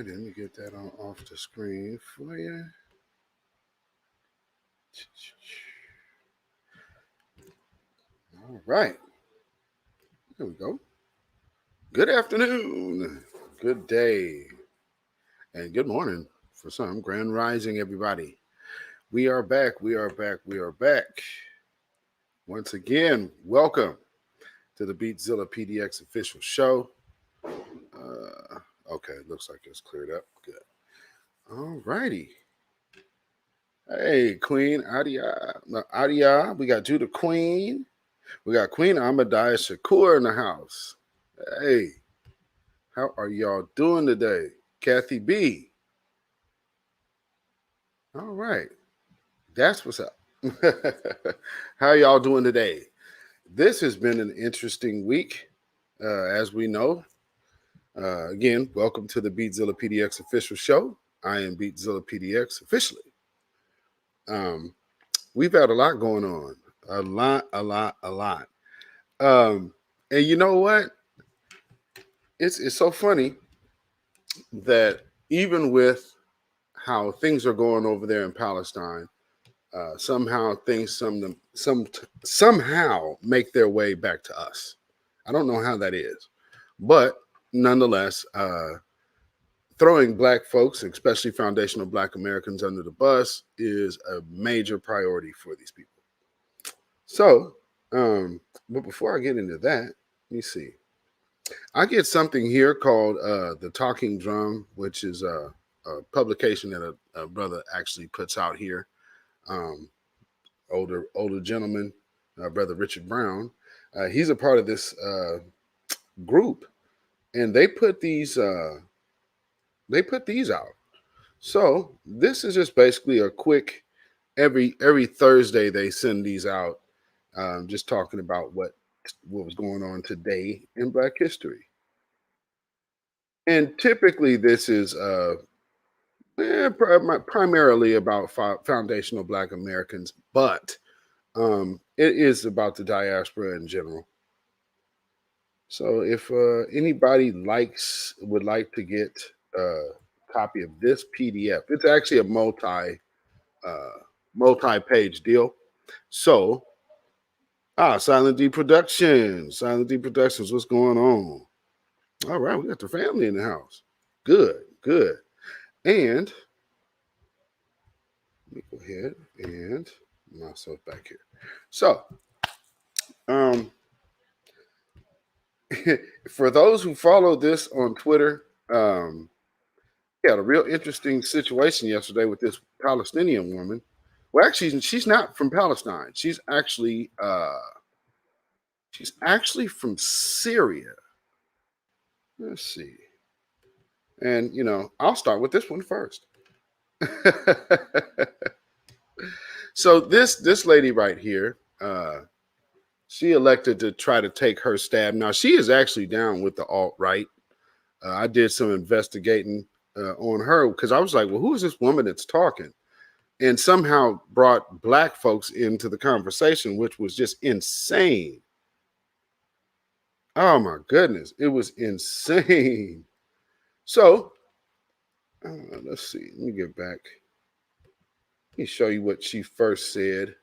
right, let me get that on off the screen for you. All right, there we go. Good afternoon, good day, and good morning for some. Grand Rising, everybody. We are back. We are back. We are back. Once again, welcome to the beatzillapdx official show. Okay, looks like it's cleared up. Good. All righty. Hey, Queen Adia. We got Judah Queen. We got Queen Ahmadiyah Shakur in the house. Hey, how are y'all doing today? Kathy B. All right. That's what's up. How y'all doing today? This has been an interesting week, as we know. Again, welcome to the beatzillapdx official show. I am beatzillapdx officially. We've had a lot going on. A lot. And you know what? It's so funny that even with how things are going over there in Palestine, somehow things somehow make their way back to us. I don't know how that is, but nonetheless, throwing Black folks, especially foundational Black Americans, under the bus is a major priority for these people. So, but before I get into that, let me see. I get something here called The Talking Drum, which is a publication that a brother actually puts out here. Older gentleman, Brother Richard Brown. He's a part of this group, and they put these out. So this is just basically a quick. Every Thursday they send these out, just talking about what was going on today in Black history. And typically this is primarily about foundational Black Americans, but it is about the diaspora in general. So if anybody would like to get a copy of this PDF, it's actually a multi-page deal. So Silent D Productions, what's going on? All right, we got the family in the house. Good. And let me go ahead and myself back here. So, for those who follow this on Twitter, we had a real interesting situation yesterday with this Palestinian woman. Well, actually, she's not from Palestine. She's actually from Syria. Let's see. And I'll start with this one first. So this lady right here, she elected to try to take her stab. Now, she is actually down with the alt-right. I did some investigating on her because I was like, well, who is this woman that's talking? And somehow brought Black folks into the conversation, which was just insane. Oh, my goodness. It was insane. So, let's see. Let me get back. Let me show you what she first said.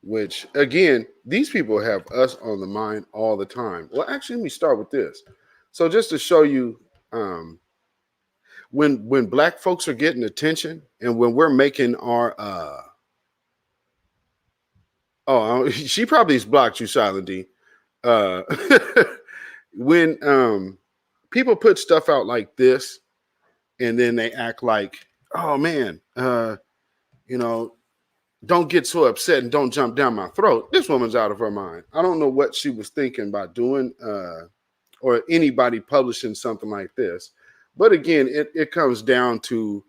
Which, again, these people have us on the mind all the time. Well, actually, let me start with this. So just to show you, when Black folks are getting attention and when we're making our, she probably has blocked you, Silent D. When people put stuff out like this and then they act like, oh man, don't get so upset and don't jump down my throat. This woman's out of her mind. I don't know what she was thinking about doing or anybody publishing something like this. But again, it comes down to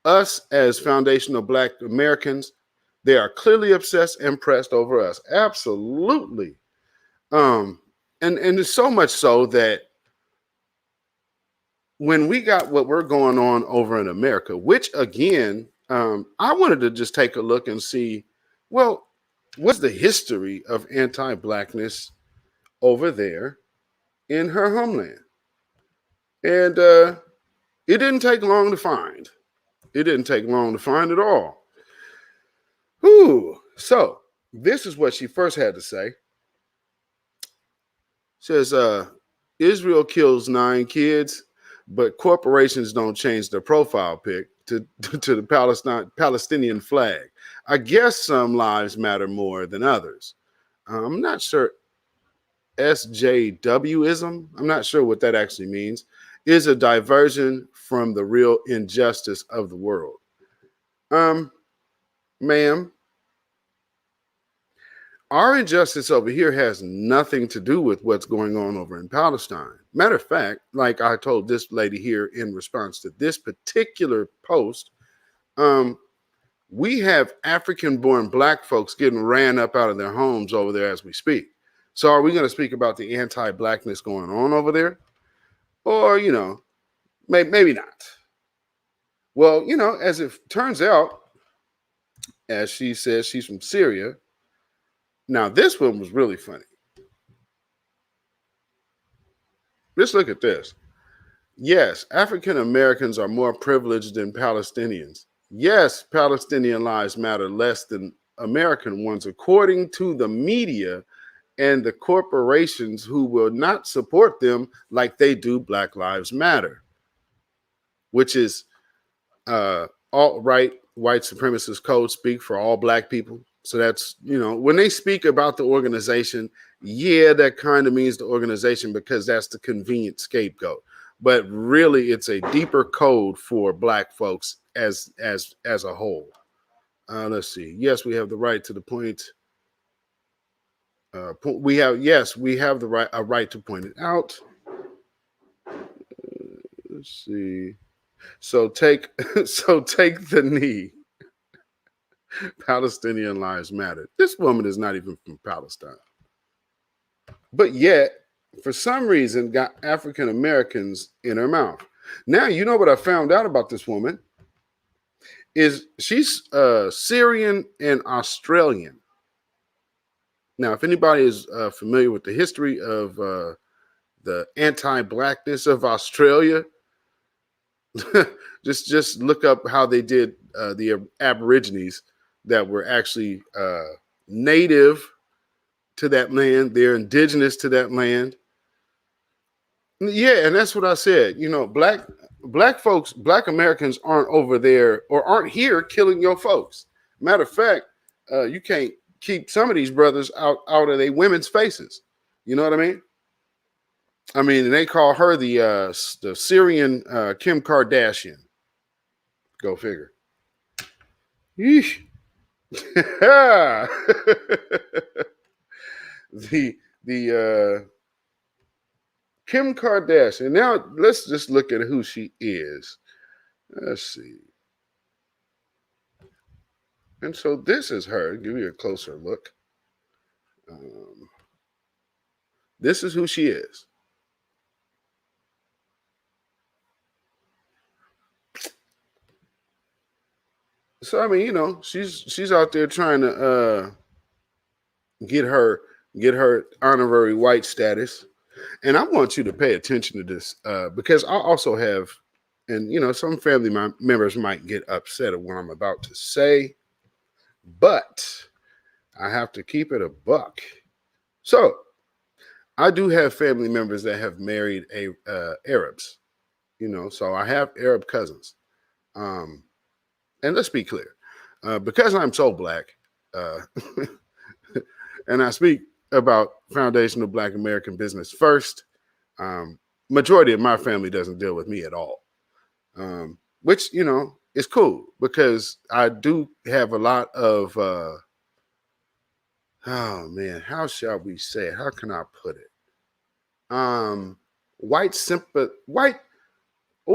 us as foundational Black Americans. They are clearly obsessed and pressed over us. Absolutely. And it's so much so that when we got what we're going on over in America, which again, I wanted to just take a look and see, well, what's the history of anti-Blackness over there in her homeland? And it didn't take long to find. It didn't take long to find at all. Whew. So this is what she first had to say. Says, Israel kills 9 kids, but corporations don't change their profile pic to the Palestinian flag. I guess some lives matter more than others. I'm not sure. SJWism, I'm not sure what that actually means, is a diversion from the real injustice of the world. Ma'am, our injustice over here has nothing to do with what's going on over in Palestine. Matter of fact, like I told this lady here in response to this particular post, we have African-born Black folks getting ran up out of their homes over there as we speak. So are we going to speak about the anti-Blackness going on over there? Or, maybe not. Well, as it turns out, as she says, she's from Syria. Now, this one was really funny. Let's look at this. Yes, African Americans are more privileged than Palestinians. Yes, Palestinian lives matter less than American ones, according to the media and the corporations who will not support them like they do Black Lives Matter, which is alt-right white supremacist code speak for all Black people. So that's, when they speak about the organization, yeah, that kind of means the organization because that's the convenient scapegoat. But really, it's a deeper code for Black folks as a whole. Let's see. Yes, we have the right to the point. We have the right to point it out. Let's see. So take the knee. Palestinian lives matter. This woman is not even from Palestine, but yet, for some reason, got African Americans in her mouth. Now, you know what I found out about this woman is she's Syrian and Australian. Now, if anybody is familiar with the history of the anti-Blackness of Australia, just look up how they did the Aborigines that were actually native to that land. They're indigenous to that land. Yeah, and that's what I said. Black folks, Black Americans aren't over there or aren't here killing your folks. Matter of fact, you can't keep some of these brothers out of their women's faces. You know what I mean? I mean, they call her the Syrian Kim Kardashian. Go figure. Yeesh. the Kim Kardashian. Now let's just look at who she is. Let's see. And so this is her. Give you a closer look. This is who she is. So I mean, she's out there trying to get her honorary white status, and I want you to pay attention to this because I also have, and some family members might get upset at what I'm about to say, but I have to keep it a buck. So I do have family members that have married Arabs, so I have Arab cousins. And let's be clear, because I'm so Black, and I speak about foundational Black American business first, majority of my family doesn't deal with me at all, which, is cool because I do have a lot of, oh man, how shall we say it? How can I put it?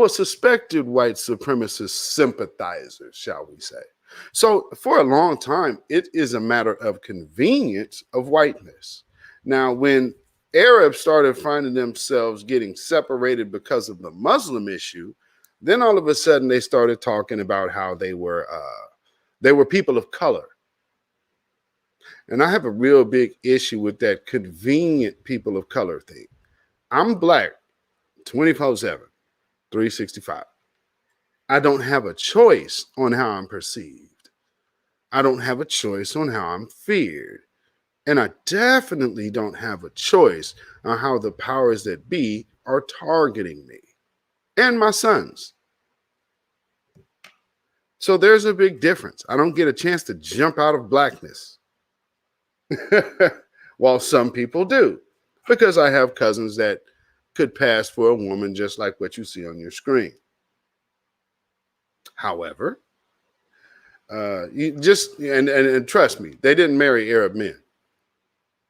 Suspected white supremacist sympathizers, shall we say. So for a long time, it is a matter of convenience of whiteness. Now, when Arabs started finding themselves getting separated because of the Muslim issue, then all of a sudden they started talking about how they were people of color. And I have a real big issue with that convenient people of color thing. I'm Black 24/7. 365. I don't have a choice on how I'm perceived. I don't have a choice on how I'm feared. And I definitely don't have a choice on how the powers that be are targeting me and my sons. So there's a big difference. I don't get a chance to jump out of blackness. While some people do, because I have cousins that could pass for a woman just like what you see on your screen. However, you just and trust me, they didn't marry Arab men.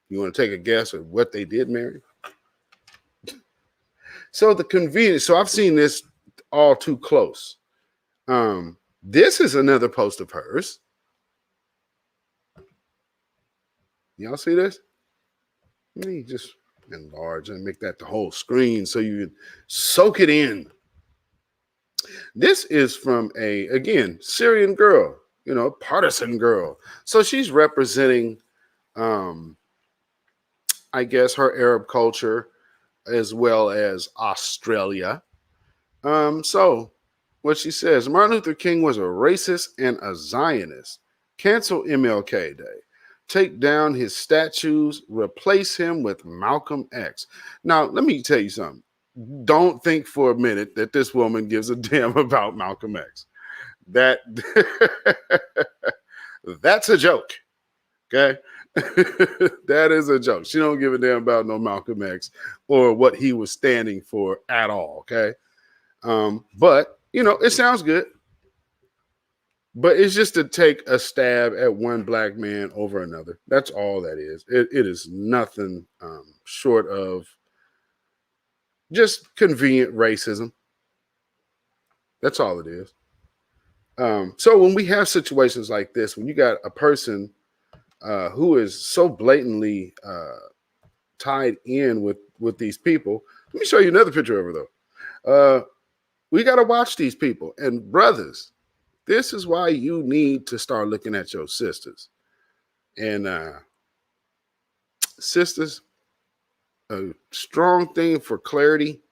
You want to take a guess at what they did marry? So the convenience. So I've seen this all too close. This is another post of hers. Y'all see this? Let me just enlarge and make that the whole screen so you can soak it in. This is from again, Syrian girl, partisan girl. So she's representing, I guess, her Arab culture as well as Australia. So what she says, Martin Luther King was a racist and a Zionist. Cancel MLK Day. Take down his statues, replace him with Malcolm X. Now, let me tell you something. Don't think for a minute that this woman gives a damn about Malcolm X. That's a joke. Okay? That is a joke. She don't give a damn about no Malcolm X or what he was standing for at all. Okay? But, it sounds good. But it's just to take a stab at one black man over another. That's all that is. It is nothing short of just convenient racism. That's all it is. So when we have situations like this, when you got a person who is so blatantly tied in with these people, let me show you another picture of her, though. We got to watch these people. And brothers, this is why you need to start looking at your sisters. And sisters, a strong thing for clarity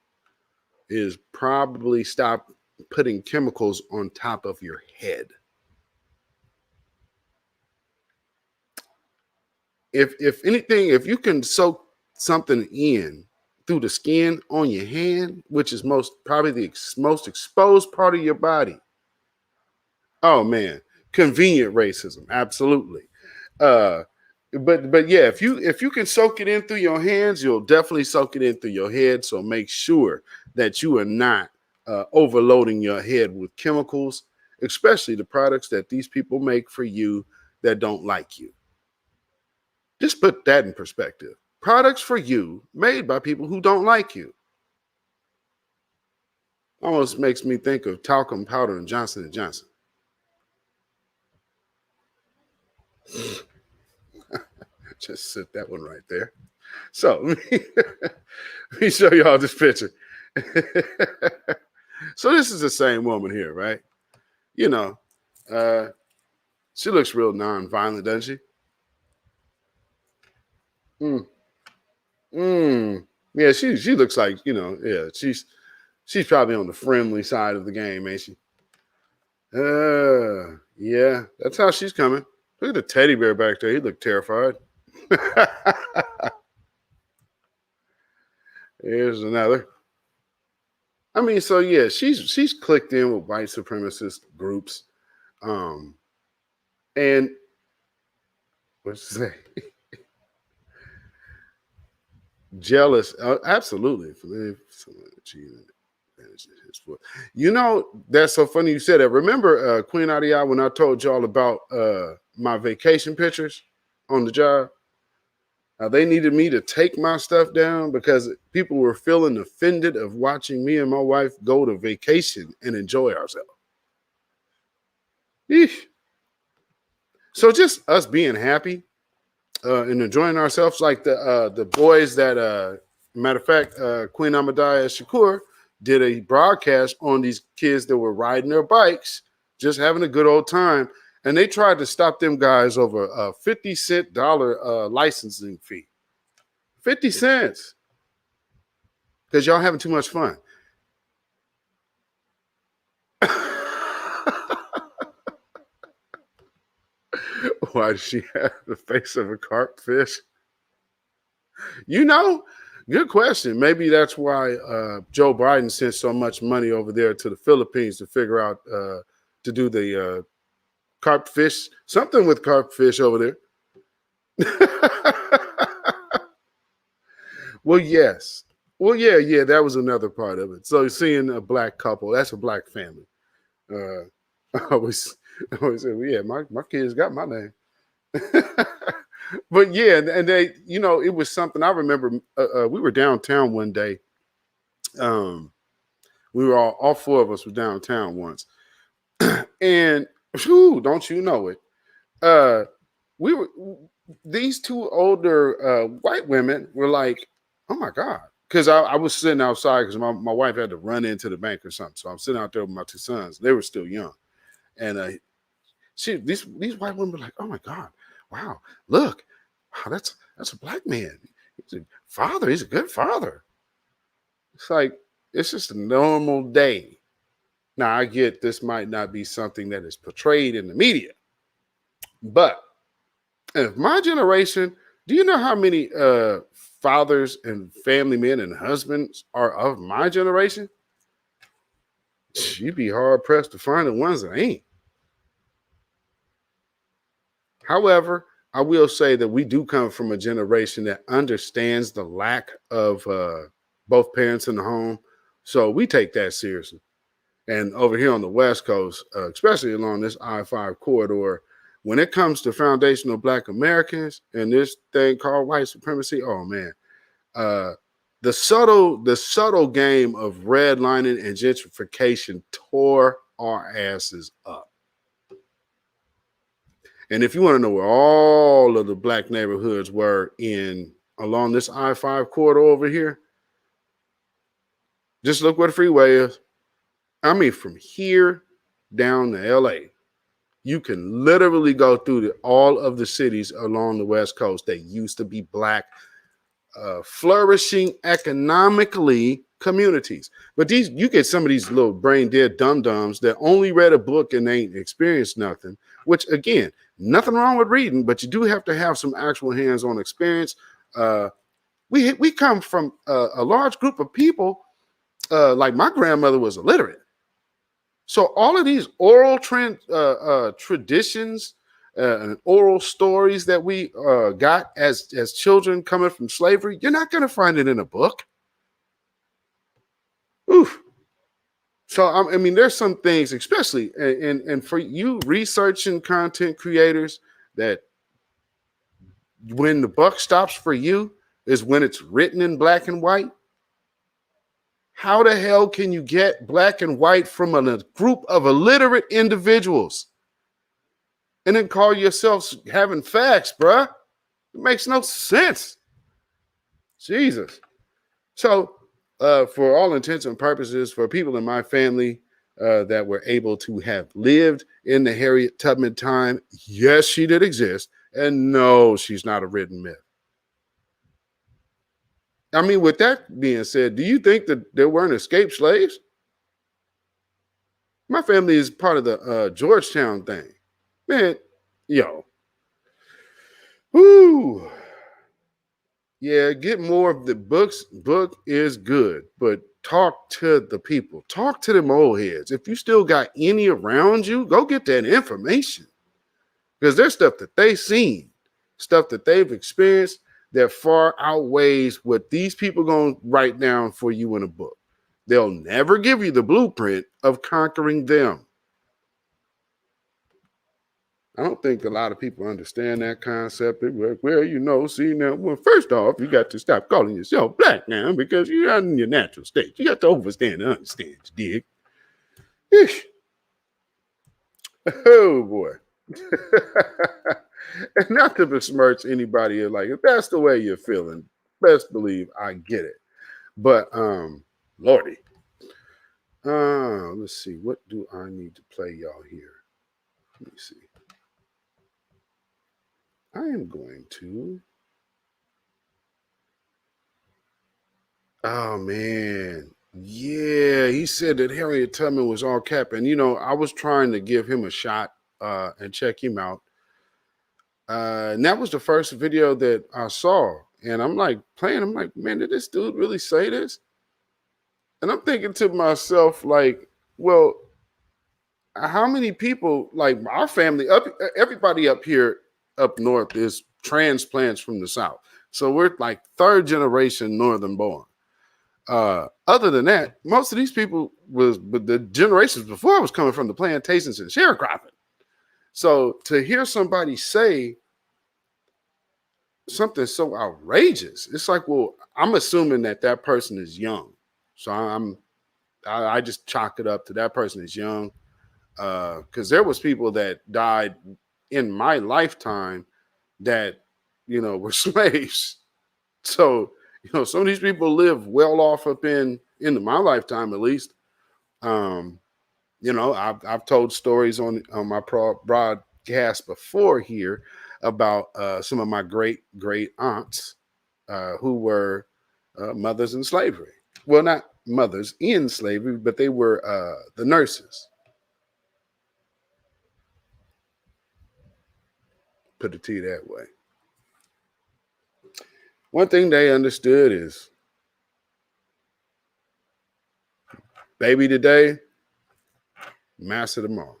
is probably stop putting chemicals on top of your head. If anything, if you can soak something in through the skin on your hand, which is probably the most exposed part of your body. Oh man, convenient racism, absolutely. But yeah, if you can soak it in through your hands, you'll definitely soak it in through your head. So make sure that you are not overloading your head with chemicals, especially the products that these people make for you that don't like you. Just put that in perspective. Products for you made by people who don't like you. Almost makes me think of talcum powder and Johnson & Johnson. Just sit that one right there. So let me show y'all this picture. So this is the same woman here, right? She looks real non-violent, doesn't she? Yeah, she looks like, yeah, she's probably on the friendly side of the game, ain't she? Yeah, that's how she's coming. Look at the teddy bear back there. He looked terrified. Here's another. I mean, so yeah, she's clicked in with white supremacist groups. And what's she say? Jealous, absolutely. That's so funny you said that. Remember Queen Adia when I told y'all about my vacation pictures on the job? They needed me to take my stuff down because people were feeling offended of watching me and my wife go to vacation and enjoy ourselves. Eesh. So just us being happy and enjoying ourselves, like the boys that, matter of fact, Queen Ahmadiyya Shakur did a broadcast on these kids that were riding their bikes, just having a good old time. And they tried to stop them guys over a 50-cent licensing fee. 50 cents. Because y'all having too much fun. Why does she have the face of a carp fish? You know, good question. Maybe that's why Joe Biden sent so much money over there to the Philippines to figure out to do the carp fish, something with carp fish over there. Well, yes. Well, yeah, that was another part of it. So seeing a black couple, that's a black family. I always say, well, yeah, my kids got my name. But yeah, and they, it was something I remember. We were downtown one day. We were all four of us were downtown once, and whew, don't you know it? We were these two older white women were like, oh my God. Because I was sitting outside because my wife had to run into the bank or something. So I'm sitting out there with my two sons. They were still young. And these white women were like, oh my God, wow, look, wow, that's a black man. He's a father, he's a good father. It's like, it's just a normal day. Now I get this might not be something that is portrayed in the media, but if my generation, do you know how many fathers and family men and husbands are of my generation? You'd be hard pressed to find the ones that ain't. However, I will say that we do come from a generation that understands the lack of both parents in the home. So we take that seriously. And over here on the West Coast, especially along this I-5 corridor, when it comes to foundational Black Americans and this thing called white supremacy, oh man, the subtle game of redlining and gentrification tore our asses up. And if you want to know where all of the Black neighborhoods were along this I-5 corridor over here, just look where the freeway is. I mean, from here down to LA, you can literally go through all of the cities along the West Coast that used to be Black, flourishing economically communities. But you get some of these little brain dead dum-dums that only read a book and ain't experienced nothing, which again, nothing wrong with reading, but you do have to have some actual hands-on experience. We come from a large group of people, like my grandmother was illiterate. So all of these oral traditions and oral stories that we got as children coming from slavery, you're not going to find it in a book. Oof. So I mean, there's some things, especially and for you researching content creators, that when the buck stops for you is when it's written in black and white. How the hell can you get black and white from a group of illiterate individuals and then call yourselves having facts, bruh? It makes no sense. Jesus. So for all intents and purposes, for people in my family that were able to have lived in the Harriet Tubman time, yes, she did exist. And no, she's not a written myth. I mean, with that being said, do you think that there weren't escaped slaves? My family is part of the Georgetown thing. Man, yo. Whoo. Yeah, get more of the books. Book is good, but talk to the people. Talk to them old heads. If you still got any around you, go get that information. Because there's stuff that they've seen, stuff that they've experienced that far outweighs what these people going to write down for you in a book. They'll never give you the blueprint of conquering them. I don't think a lot of people understand that concept. They're like, well, see now, well, first off, you got to stop calling yourself black now because you're not in your natural state. You got to understand, you dig? Eesh. Oh, boy. And not to besmirch anybody, like, if that's the way you're feeling, best believe I get it. But, Lordy. Let's see. What do I need to play y'all here? Let me see. I am going to. Oh, man. Yeah, he said that Harriet Tubman was all cap. And, I was trying to give him a shot and check him out. And that was the first video that I saw. And I'm like playing, I'm like, man, did this dude really say this? And I'm thinking to myself, like, well, how many people, like our family, everybody up here, up north is transplants from the South. So we're like third generation Northern born. Other than that, most of these people but the generations before was coming from the plantations and sharecropping. So to hear somebody say something so outrageous, it's like, well, I'm assuming that person is young. So I just chalk it up to that person is young. Because there was people that died in my lifetime that, were slaves. So, some of these people live well off up into my lifetime, at least. I've told stories on my broadcast before here about some of my great aunts who were mothers in slavery. Well, not mothers in slavery, but they were the nurses. Put it to you that way. One thing they understood is baby today, master tomorrow.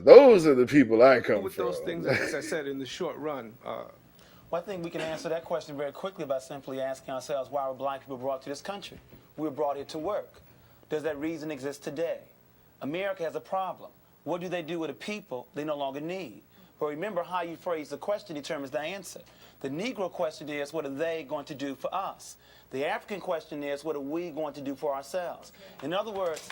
Those are the people I come with from. Those things, as I said, in the short run. Well, I think we can answer that question very quickly by simply asking ourselves, why were black people brought to this country? We were brought here to work. Does that reason exist today? America has a problem. What do they do with the people they no longer need? But remember, how you phrase the question determines the answer. The Negro question is, what are they going to do for us? The African question is, what are we going to do for ourselves? In other words,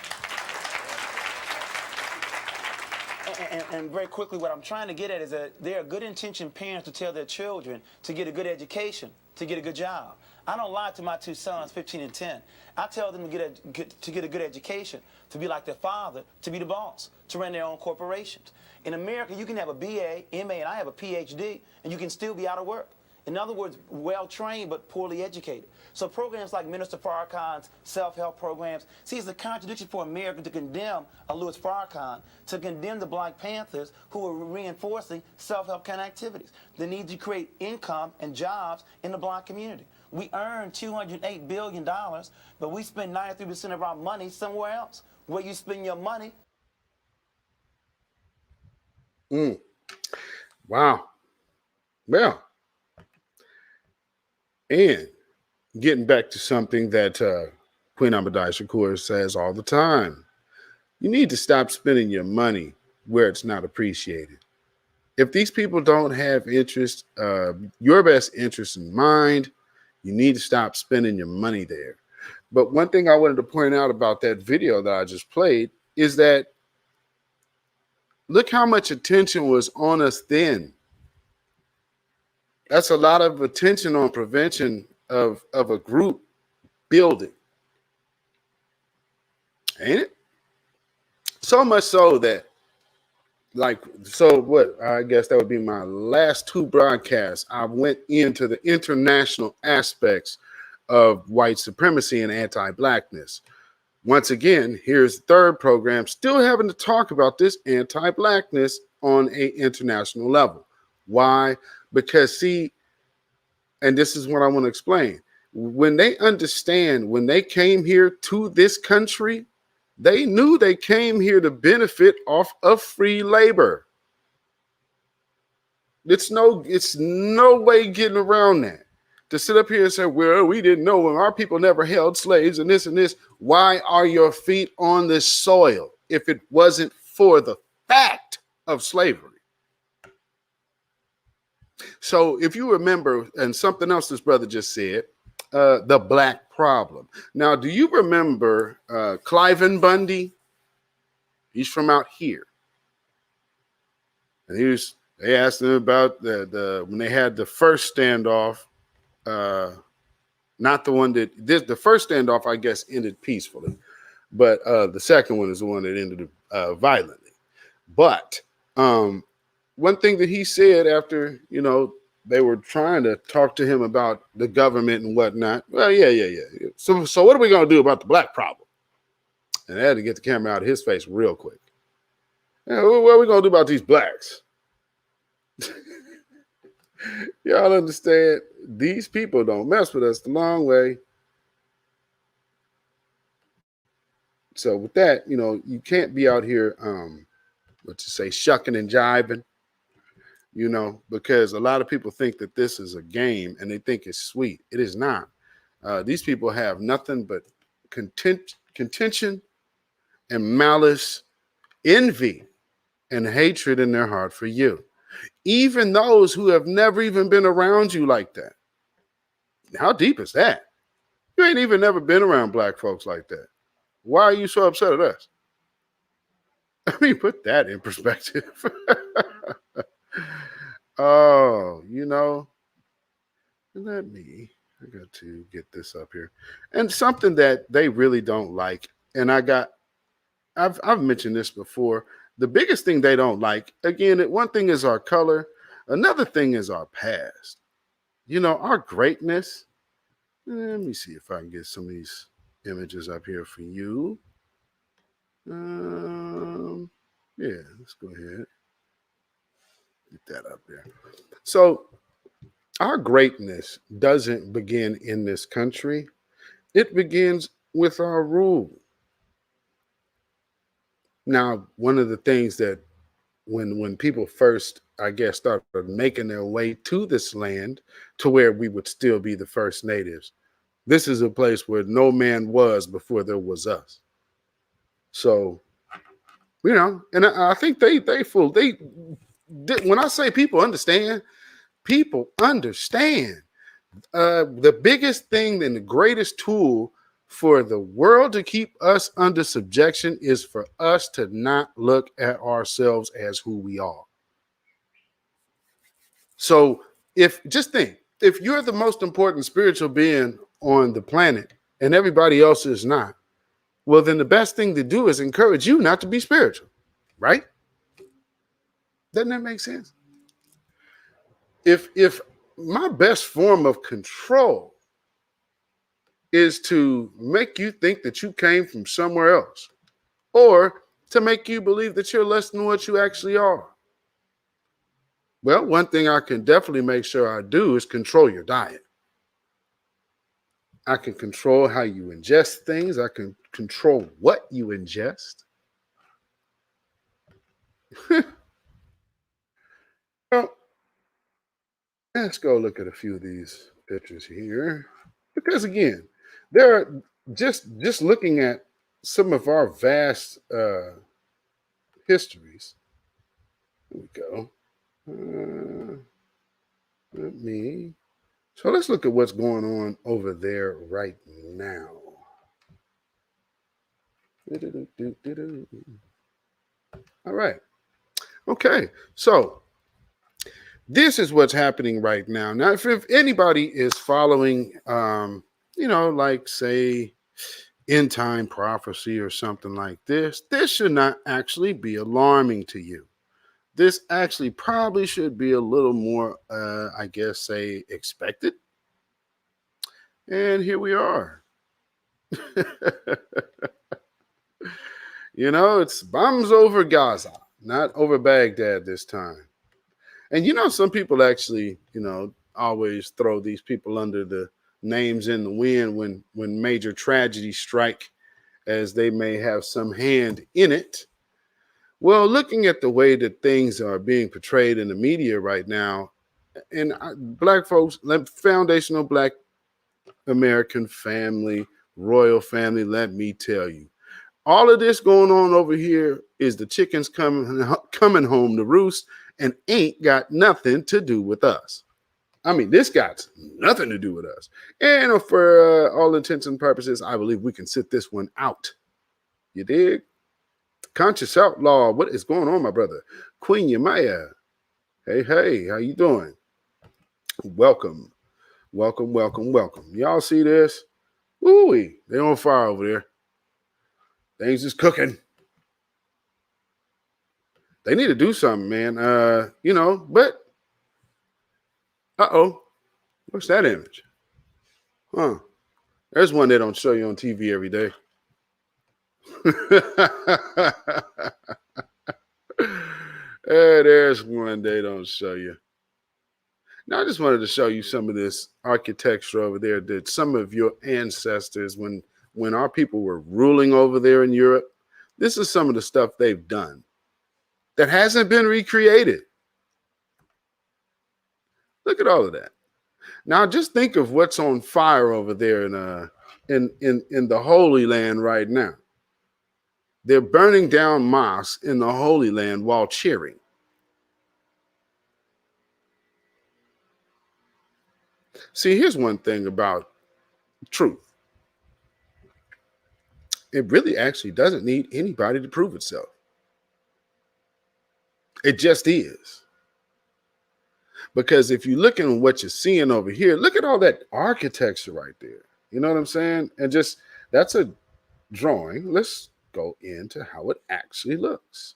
and very quickly, what I'm trying to get at is that there are good-intentioned parents to tell their children to get a good education, to get a good job. I don't lie to my two sons, 15 and 10. I tell them to get a good education, to be like their father, to be the boss, to run their own corporations. In America, you can have a BA, MA, and I have a PhD, and you can still be out of work. In other words, well-trained but poorly educated. So programs like Minister Farrakhan's self-help programs, see, it's a contradiction for America to condemn a Louis Farrakhan, to condemn the Black Panthers who are reinforcing self-help kind of activities. The need to create income and jobs in the black community. We earn $208 billion, but we spend 93% of our money somewhere else. Where you spend your money. Wow. Well, and getting back to something that Queen Abadai Shakur says all the time, you need to stop spending your money where it's not appreciated. If these people don't have interest, your best interest in mind, you need to stop spending your money there. But one thing I wanted to point out about that video that I just played is that look how much attention was on us then. That's a lot of attention on prevention of a group building. Ain't it? So much so that, I guess that would be my last two broadcasts. I went into the international aspects of white supremacy and anti-blackness. Once again, here's the third program, still having to talk about this anti-blackness on an international level. Why? Because, see, and this is what I want to explain. When they understand, when they came here to this country, they knew they came here to benefit off of free labor. It's no way getting around that. To sit up here and say, well, we didn't know, when our people never held slaves and this and this. Why are your feet on this soil if it wasn't for the fact of slavery? So if you remember, and something else this brother just said, the black problem. Now, do you remember Cliven Bundy? He's from out here. And they asked him about when they had the first standoff. Not the one that did the first standoff, I guess, ended peacefully, but the second one is the one that ended violently. But one thing that he said after, they were trying to talk to him about the government and whatnot. Well, yeah. So what are we going to do about the black problem? And I had to get the camera out of his face real quick. Yeah, what are we going to do about these blacks? Y'all understand? These people don't mess with us the long way. So with that, you can't be out here, shucking and jiving, because a lot of people think that this is a game and they think it's sweet. It is not. These people have nothing but contention and malice, envy, and hatred in their heart for you. Even those who have never even been around you like that. How deep is that? You ain't even never been around black folks like that. Why are you so upset at us? I mean, put that in perspective. Oh, I got to get this up here. And something that they really don't like, and I've mentioned this before. The biggest thing they don't like, again, one thing is our color. Another thing is our past. Our greatness. Let me see if I can get some of these images up here for you. Yeah, let's go ahead. Get that up there. So our greatness doesn't begin in this country. It begins with our rule. Now, one of the things that when people first, I guess, started making their way to this land to where we would still be the first natives, this is a place where no man was before there was us. So, and I think when I say people understand. The biggest thing and the greatest tool for the world to keep us under subjection is for us to not look at ourselves as who we are. So if you're the most important spiritual being on the planet and everybody else is not, well, then the best thing to do is encourage you not to be spiritual, right? Doesn't that make sense? If my best form of control is to make you think that you came from somewhere else, or to make you believe that you're less than what you actually are, well, one thing I can definitely make sure I do is control your diet. I can control how you ingest things. I can control what you ingest. Well, let's go look at a few of these pictures here. Because again, there are just looking at some of our vast histories. Here we go. So let's look at what's going on over there right now. All right. Okay. So this is what's happening right now. Now, if anybody is following, like say end time prophecy or something like this should not actually be alarming to you. This actually probably should be a little more, expected. And here we are. It's bombs over Gaza, not over Baghdad this time. And some people actually, always throw these people under the names in the wind when major tragedies strike, as they may have some hand in it. Well, looking at the way that things are being portrayed in the media right now, and black folks, foundational black American family, royal family, let me tell you, all of this going on over here is the chickens coming home to roost and ain't got nothing to do with us. I mean, this got nothing to do with us. And for all intents and purposes, I believe we can sit this one out. You dig? Conscious Outlaw, what is going on, my brother? Queen Yamaya, hey, how you doing? Welcome. Y'all see this? Ooh, they on fire over there. Things is cooking. They need to do something, man. But what's that image? Huh? There's one they don't show you on TV every day. There's one they don't show you. Now, I just wanted to show you some of this architecture over there that some of your ancestors, when our people were ruling over there in Europe, this is some of the stuff they've done that hasn't been recreated. Look at all of that. Now, just think of what's on fire over there in the Holy Land right now. They're burning down mosques in the Holy Land while cheering. See, here's one thing about truth. It really actually doesn't need anybody to prove itself. It just is. Because if you look at what you're seeing over here, look at all that architecture right there. You know what I'm saying? And just, that's a drawing. Let's go into how it actually looks.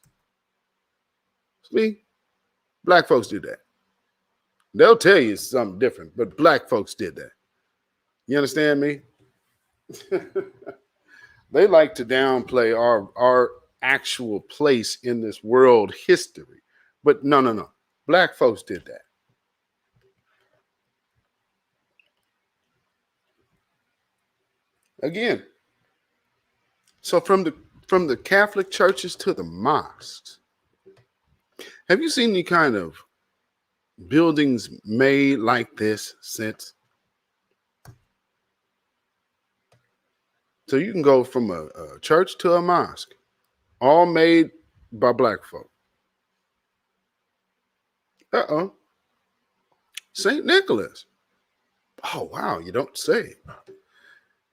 See, black folks do that. They'll tell you something different, but black folks did that. You understand me? They like to downplay our actual place in this world history. But no. Black folks did that. Again, so from the Catholic churches to the mosques, have you seen any kind of buildings made like this since? So you can go from a church to a mosque, all made by black folk. St. Nicholas. Oh, wow, you don't say.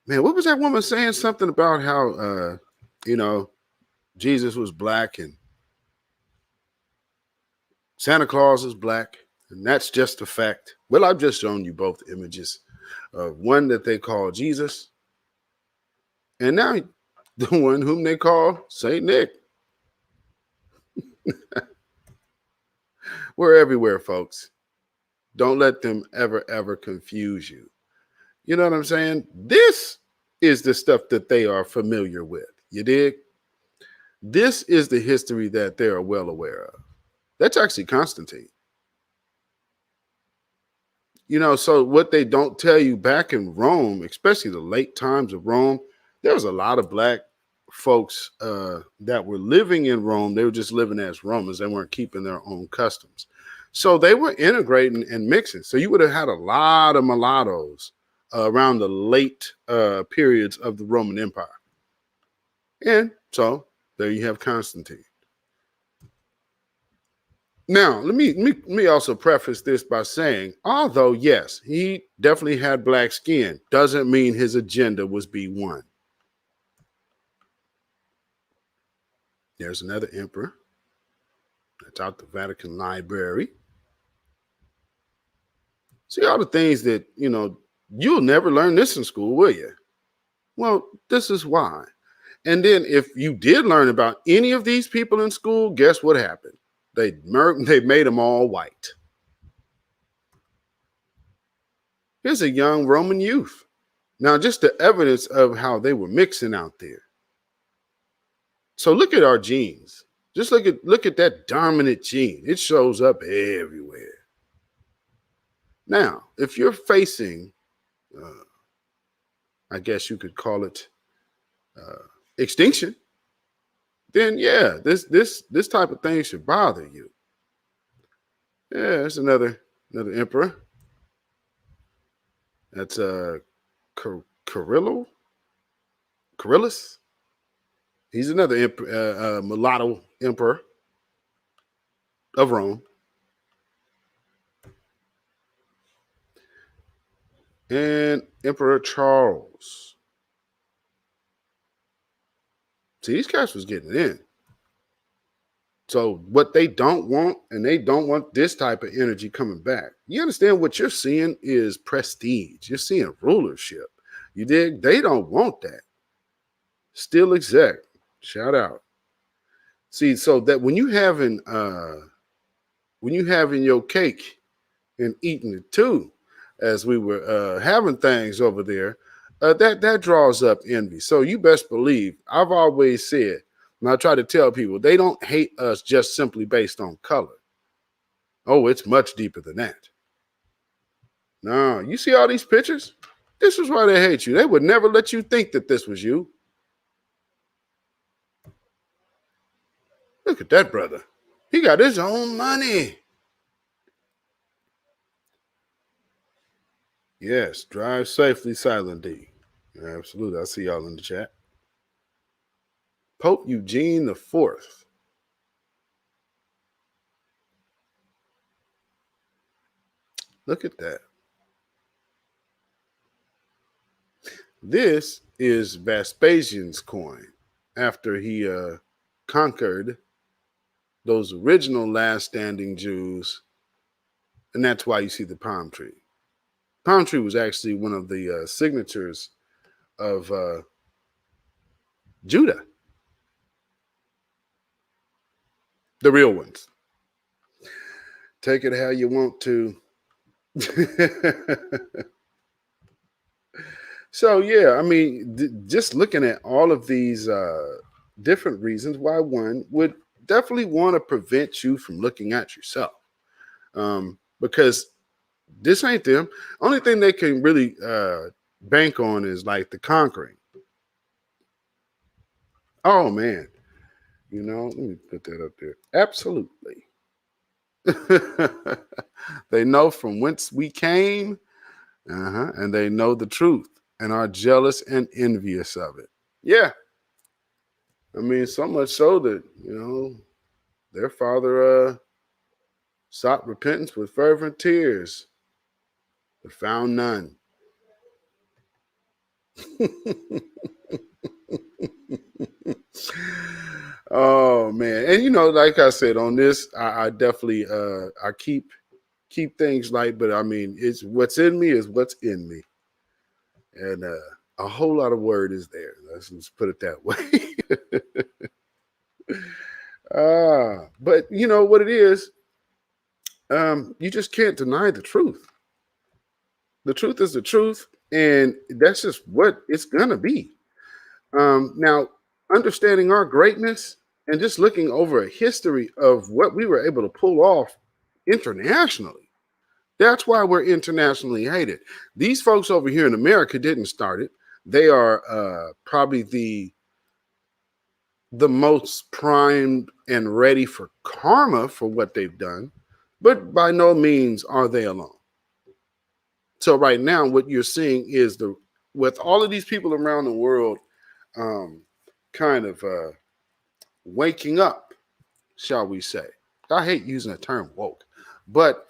Man, what was that woman saying? Something about how, Jesus was black and Santa Claus is black. And that's just a fact. Well, I've just shown you both images of one that they call Jesus and now the one whom they call St. Nick. We're everywhere, folks. Don't let them ever confuse you. You know what I'm saying? This is the stuff that they are familiar with. You dig? This is the history that they are well aware of. That's actually Constantine. So what they don't tell you back in Rome, especially the late times of Rome, there was a lot of black folks that were living in Rome. They were just living as Romans. They weren't keeping their own customs. So they were integrating and mixing. So you would have had a lot of mulattoes around the late periods of the Roman Empire. And so there you have Constantine. Now, let me also preface this by saying, although, yes, he definitely had black skin, doesn't mean his agenda was B1. There's another emperor. That's out the Vatican Library. See all the things that, you'll never learn this in school, will you? Well, this is why. And then if you did learn about any of these people in school, guess what happened? They made them all white. Here's a young Roman youth. Now, just the evidence of how they were mixing out there. So look at our genes. Just look at that dominant gene. It shows up everywhere. Now, if you're facing, I guess you could call it extinction, then yeah, this type of thing should bother you. Yeah, there's another emperor. That's Carillus. He's another mulatto emperor of Rome. And Emperor Charles. See, these guys was getting in. So what they don't want, and they don't want this type of energy coming back. You understand what you're seeing is prestige. You're seeing rulership. You dig? They don't want that. Still exec. Shout out. See, so that when you having your cake and eating it too, as we were having things over there, that draws up envy. So you best believe, I've always said, and I try to tell people, they don't hate us just simply based on color. Oh, it's much deeper than that. No, you see all these pictures? This is why they hate you. They would never let you think that this was you. Look at that brother. He got his own money. Yes, drive safely, Silent D. Absolutely. I see y'all in the chat. Pope Eugene the Fourth. Look at that. This is Vespasian's coin after he conquered those original last standing Jews. And that's why you see the palm tree. Palm tree was actually one of the signatures of Judah. The real ones. Take it how you want to. So, yeah, I mean, just looking at all of these different reasons why one would definitely want to prevent you from looking at yourself. Because this ain't them. Only thing they can really bank on is like the conquering. Oh, man. You know, let me put that up there. Absolutely. They know from whence we came, and they know the truth and are jealous and envious of it. Yeah. I mean, so much so that, you know, their father sought repentance with fervent tears, but found none. Oh man. And you know, like I said on this, I definitely I keep things light, but I mean, it's what's in me is what's in me. And a whole lot of word is there. Let's just put it that way. But you know what it is? You just can't deny the truth. The truth is the truth, and that's just what it's gonna be. Now, understanding our greatness and just looking over a history of what we were able to pull off internationally. That's why we're internationally hated. These folks over here in America didn't start it. They are probably the most primed and ready for karma for what they've done, but by no means are they alone. So right now, what you're seeing is with all of these people around the world kind of waking up, shall we say. I hate using the term woke, but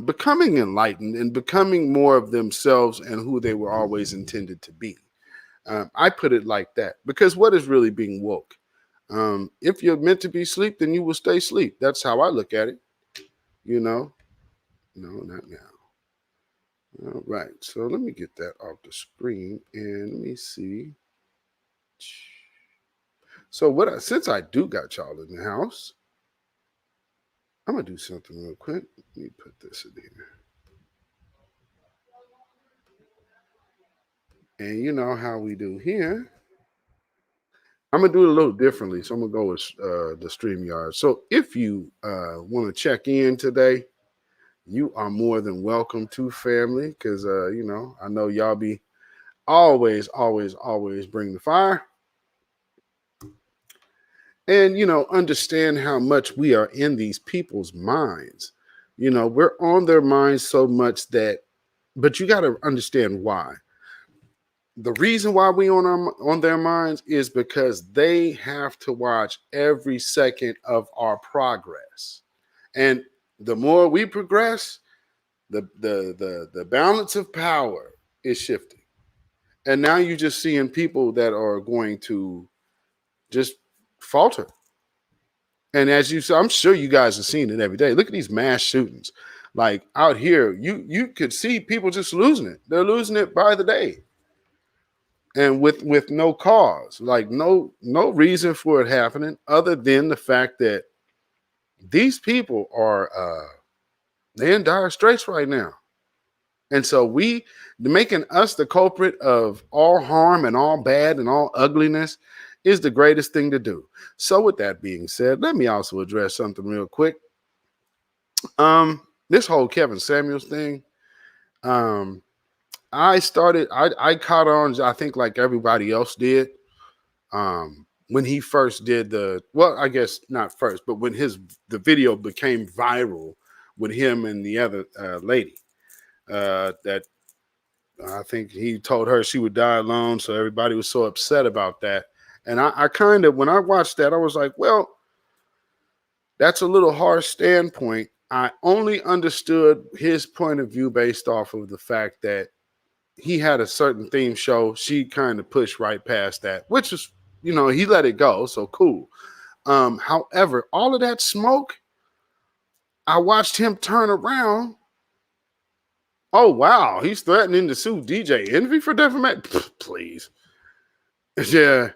becoming enlightened and becoming more of themselves and who they were always intended to be. I put it like that because what is really being woke? If you're meant to be asleep, then you will stay asleep. That's how I look at it. You know? No, not now. All right. So let me get that off the screen and let me see. So since I do got y'all in the house, I'm gonna do something real quick. Let me put this in here. And you know how we do here. I'm gonna do it a little differently. So I'm gonna go with the StreamYard. So if you want to check in today, you are more than welcome to, family, because you know, I know y'all be always bring the fire. And, you know, understand how much we are in these people's minds. You know, we're on their minds so much but you got to understand why. The reason why we on their minds is because they have to watch every second of our progress. And the more we progress, the balance of power is shifting. And now you're just seeing people that are going to just falter. And as you saw, I'm sure you guys are seeing it every day. Look at these mass shootings. Like out here, you could see people just losing it. They're losing it by the day. And with no cause, like no reason for it happening other than the fact that these people are they're in dire straits right now. And so making us the culprit of all harm and all bad and all ugliness is the greatest thing to do. So with that being said, let me also address something real quick. This whole Kevin Samuels thing, I caught on, I think like everybody else did, when he first did I guess not first, but when the video became viral with him and the other lady, that I think he told her she would die alone. So everybody was so upset about that. And I kind of, when I watched that, I was like, well, that's a little harsh standpoint. I only understood his point of view based off of the fact that he had a certain theme show. She kind of pushed right past that, which is, he let it go. So cool. However, all of that smoke, I watched him turn around. Oh, wow. He's threatening to sue DJ Envy for defamation. Please. Yeah.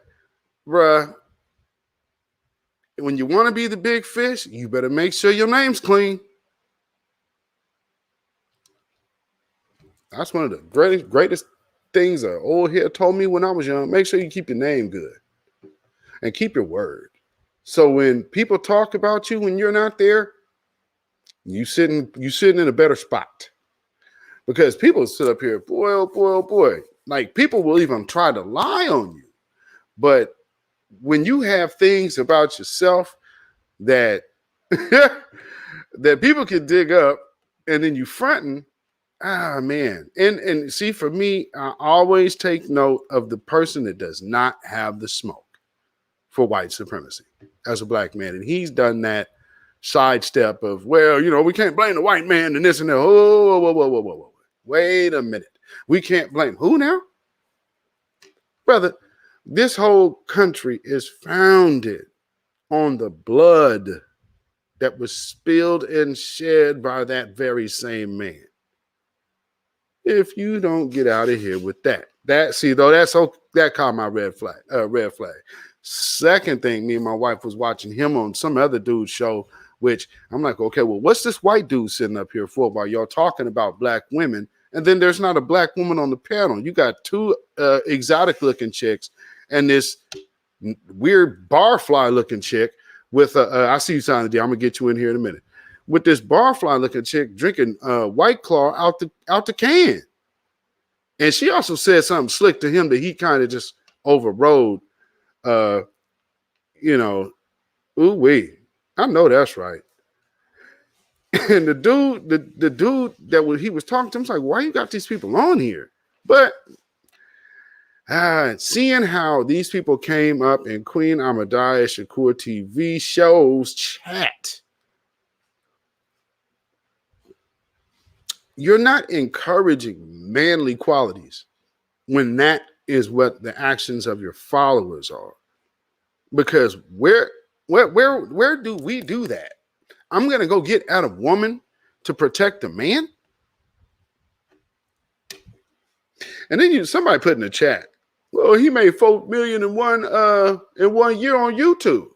Bruh. When you want to be the big fish, you better make sure your name's clean. That's one of the greatest things an old head told me when I was young. Make sure you keep your name good and keep your word. So when people talk about you when you're not there, you sitting in a better spot. Because people sit up here, boy, oh boy, oh boy. Like people will even try to lie on you. But when you have things about yourself that that people can dig up and then you fronting, man. And see, for me, I always take note of the person that does not have the smoke for white supremacy as a black man. And he's done that sidestep of, well, we can't blame the white man and this and that. Whoa. Wait a minute. We can't blame who now? Brother, this whole country is founded on the blood that was spilled and shed by that very same man. If you don't get out of here with that caught my red flag. Second thing, me and my wife was watching him on some other dude's show, which I'm like, okay, well, what's this white dude sitting up here for while y'all talking about black women? And then there's not a black woman on the panel. You got two exotic looking chicks and this weird barfly looking chick with I see you signing the deal. I'm gonna get you in here in a minute. With this barfly looking chick drinking White Claw out the can. And she also said something slick to him that he kind of just overrode. Ooh wee. I know that's right. And the dude that he was talking to him was like, why you got these people on here? But seeing how these people came up in Queen Ahmadiyya Shakur TV shows chat, you're not encouraging manly qualities when that is what the actions of your followers are. Because where do we do that? I'm going to go get at a woman to protect a man? And then somebody put in the chat, well, he made $4 million in 1 year on YouTube.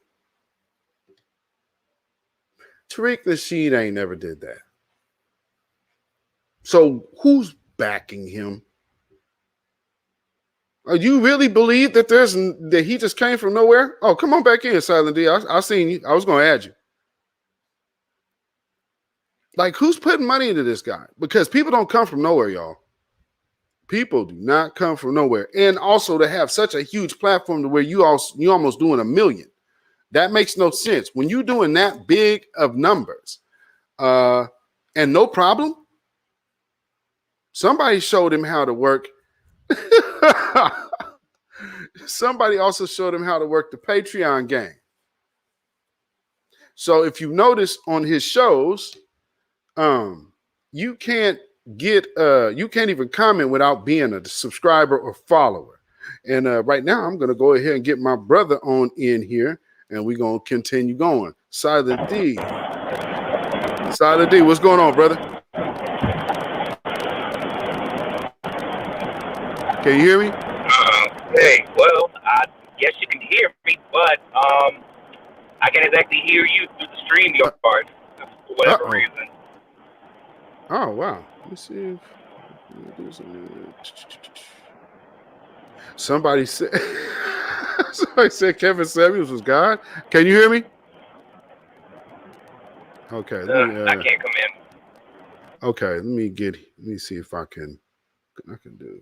Tariq Nasheed ain't never did that. So who's backing him? You really believe that he just came from nowhere? Oh, come on back in, Silent D. I seen you. I was going to add you. Like, who's putting money into this guy? Because people don't come from nowhere, y'all. People do not come from nowhere. And also to have such a huge platform to where you almost doing 1 million. That makes no sense. When you're doing that big of numbers, and no problem, somebody showed him how to work. Somebody also showed him how to work the Patreon game. So if you notice on his shows, you can't even comment without being a subscriber or follower. And right now I'm going to go ahead and get my brother on in here and we're going to continue going. Silent D, what's going on, brother? Can you hear me? Hey, well, I guess you can hear me, but I can't exactly hear you through the StreamYard for whatever reason. Oh, wow. Let me see. Somebody said somebody said Kevin Samuels was God. Can you hear me? Okay, let me I can't come in. okay, let me see if I can do.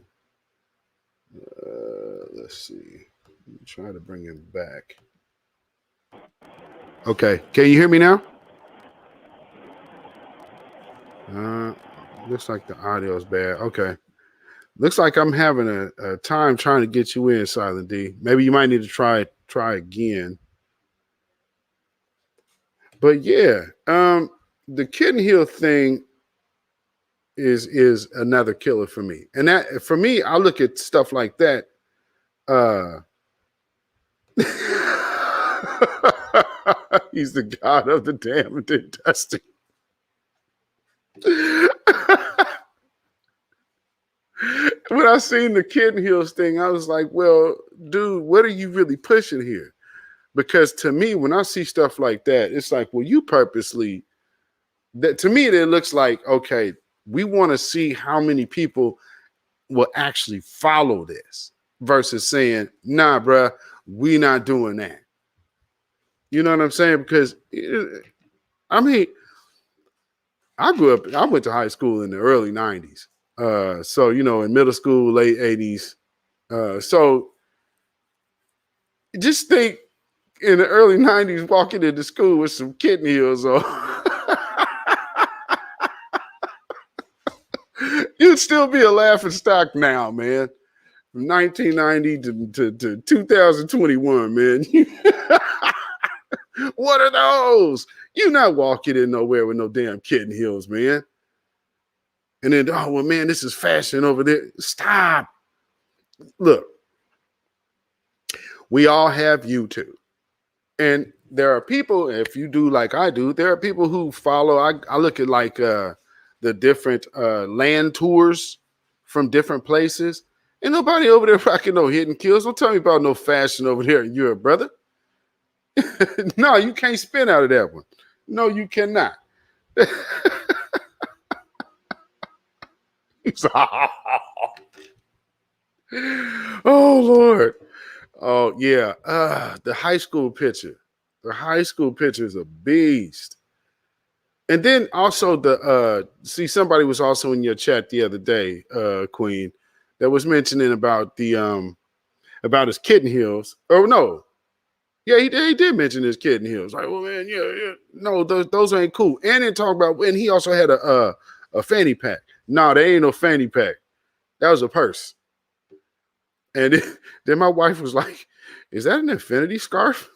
Let's see. Try to bring him back. Okay, can you hear me now? Looks like the audio is bad. Okay. Looks like I'm having a time trying to get you in, Silent D. Maybe you might need to try again. But yeah, the kidney heel thing is another killer for me. And that for me, I look at stuff like that. He's the god of the damned and dusty. When I seen the kidney heels thing, I was like, well, dude, what are you really pushing here? Because to me, when I see stuff like that, it's like, well, you purposely, that to me, it looks like, okay, we want to see how many people will actually follow this versus saying, nah, bruh, we not doing that. You know what I'm saying? Because, I mean, I went to high school in the early 90s. So, you know, in middle school, late 80s. So just think in the early 90s, walking into school with some kidney heels on. You'd still be a laughing stock now, man. From 1990 to 2021, man. What are those? You're not walking in nowhere with no damn kidney heels, man. And then, oh, well, man, this is fashion over there. Stop. Look, we all have YouTube. And there are people, if you do like I do, there are people who follow. I look at like the different land tours from different places. Ain't nobody over there rocking no hidden kills. Don't tell me about no fashion over there in Europe, brother. No, you can't spin out of that one. No, you cannot. Oh, Lord. Oh, yeah. The high school picture. The high school picture is a beast. And then also see, somebody was also in your chat the other day, Queen, that was mentioning about about his kitten heels. Oh no. Yeah, he did mention his kitten heels. Like, well, man, yeah. No, those ain't cool. And then talk about, and he also had a fanny pack. No, there ain't no fanny pack. That was a purse. And then my wife was like, is that an infinity scarf?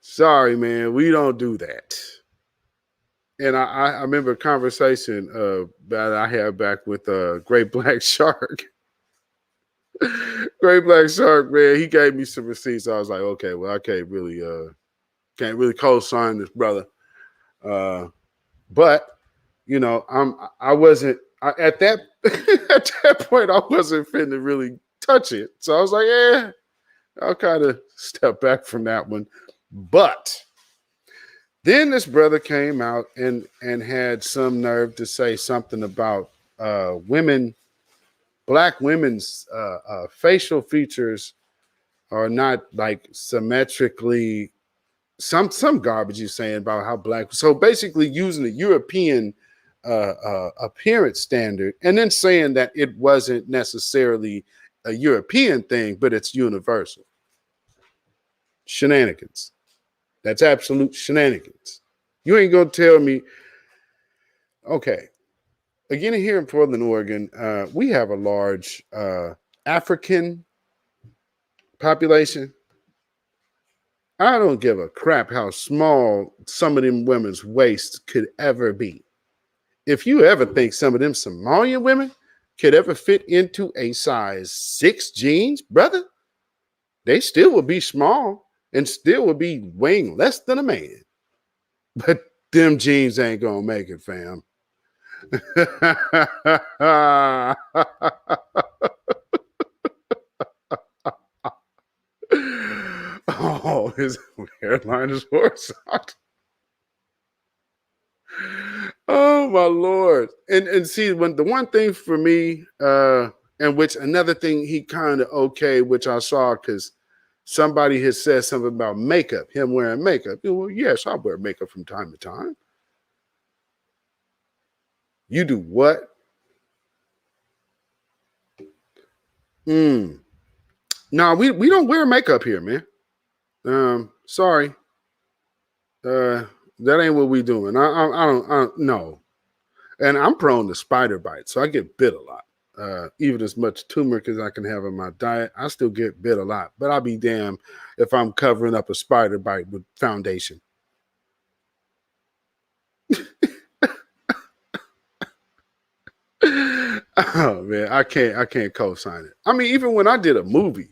Sorry, man, we don't do that. And I remember a conversation that I had back with Great Black Shark. Great Black Shark, man, he gave me some receipts. I was like, okay, well, I can't really co-sign this, brother. But you know, I wasn't at that at that point. I wasn't finna really touch it, so I was like, yeah, I'll kind of step back from that one. But then this brother came out and had some nerve to say something about black women's facial features are not like symmetrically. Some garbage he's saying about how black. So basically, using the European appearance standard, and then saying that it wasn't necessarily a European thing, but it's universal. Shenanigans. That's absolute shenanigans. You ain't gonna tell me. Okay, again, here in Portland, Oregon, we have a large African population. I don't give a crap how small some of them women's waists could ever be. If you ever think some of them Somalian women could ever fit into a size 6 jeans, brother, they still would be small and still would be weighing less than a man. But them jeans ain't gonna make it, fam. Oh, his hairline is horizontal. Oh my Lord. And see, when the one thing for me, and which another thing he kind of okay, which I saw because somebody had said something about makeup, him wearing makeup. Well, yes, I wear makeup from time to time. You do what? No, we don't wear makeup here, man. Sorry. That ain't what we doing. I don't no. And I'm prone to spider bites, so I get bit a lot. Even as much turmeric as I can have in my diet, I still get bit a lot. But I'll be damned if I'm covering up a spider bite with foundation. Oh man, I can't co-sign it. I mean, even when I did a movie,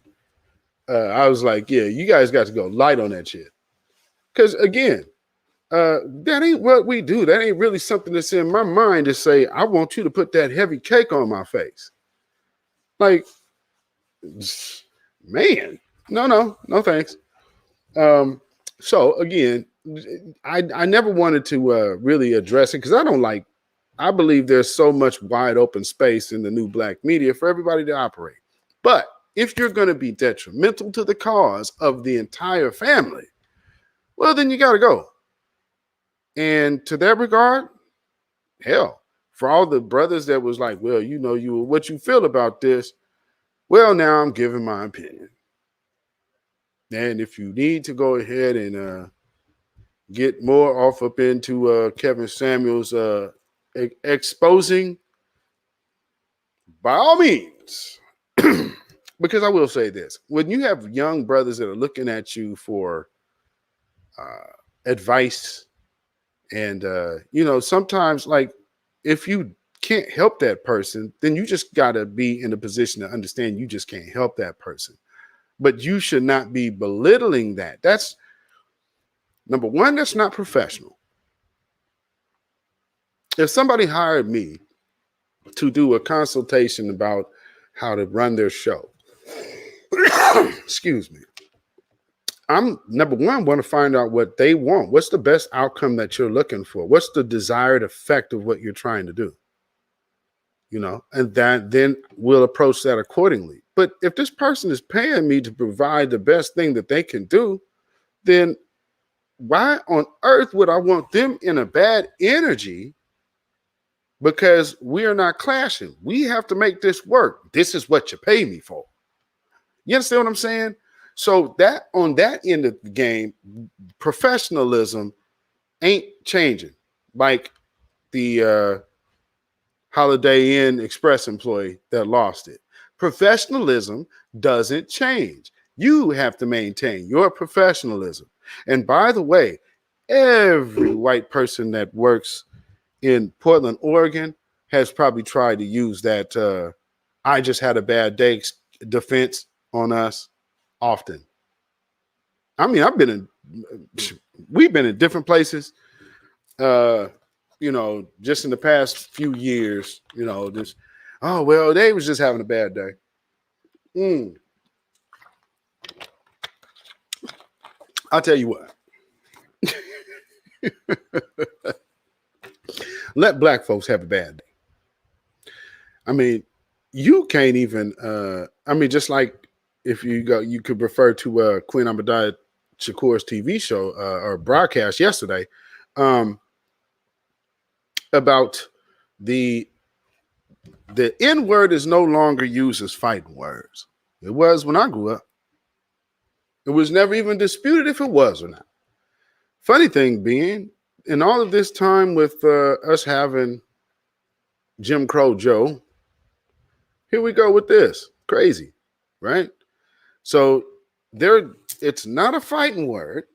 I was like, yeah, you guys got to go light on that shit. Because again, that ain't what we do. That ain't really something that's in my mind to say, I want you to put that heavy cake on my face. Like, man, no thanks. So again, I never wanted to really address it because I believe there's so much wide open space in the new black media for everybody to operate. But if you're going to be detrimental to the cause of the entire family, well, then you got to go. And to that regard, hell, for all the brothers that was like, well, what you feel about this, well, now I'm giving my opinion. And if you need to go ahead and get more off up into Kevin Samuels exposing, by all means. Because I will say this, when you have young brothers that are looking at you for advice and, sometimes like if you can't help that person, then you just got to be in a position to understand you just can't help that person. But you should not be belittling that. That's number one, that's not professional. If somebody hired me to do a consultation about how to run their show, excuse me, I'm number one, want to find out what they want. What's the best outcome that you're looking for? What's the desired effect of what you're trying to do? And that then we'll approach that accordingly. But if this person is paying me to provide the best thing that they can do, then why on earth would I want them in a bad energy? Because we are not clashing. We have to make this work. This is what you pay me for. You understand what I'm saying? So that on that end of the game, professionalism ain't changing. Like the Holiday Inn Express employee that lost it. Professionalism doesn't change. You have to maintain your professionalism. And by the way, every white person that works in Portland, Oregon has probably tried to use that I just had a bad day defense on us often. I mean, we've been in different places, just in the past few years, just, oh, well, they was just having a bad day. I'll tell you what. Let black folks have a bad day. I mean, you can't even, just like if you could refer to Queen Amadiah Shakur's TV show or broadcast yesterday about the N word is no longer used as fighting words. It was when I grew up. It was never even disputed if it was or not. Funny thing being, in all of this time with us having Jim Crow Joe, here we go with this. Crazy, right? So it's not a fighting word.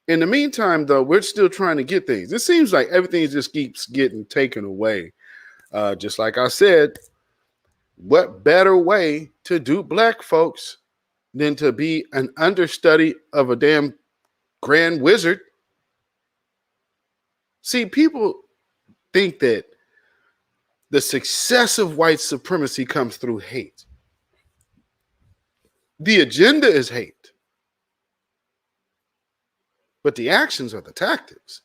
In the meantime, though, we're still trying to get things. It seems like everything just keeps getting taken away. Just like I said, what better way to do black folks than to be an understudy of a damn grand wizard? See, people think that the success of white supremacy comes through hate. The agenda is hate, but the actions are the tactics.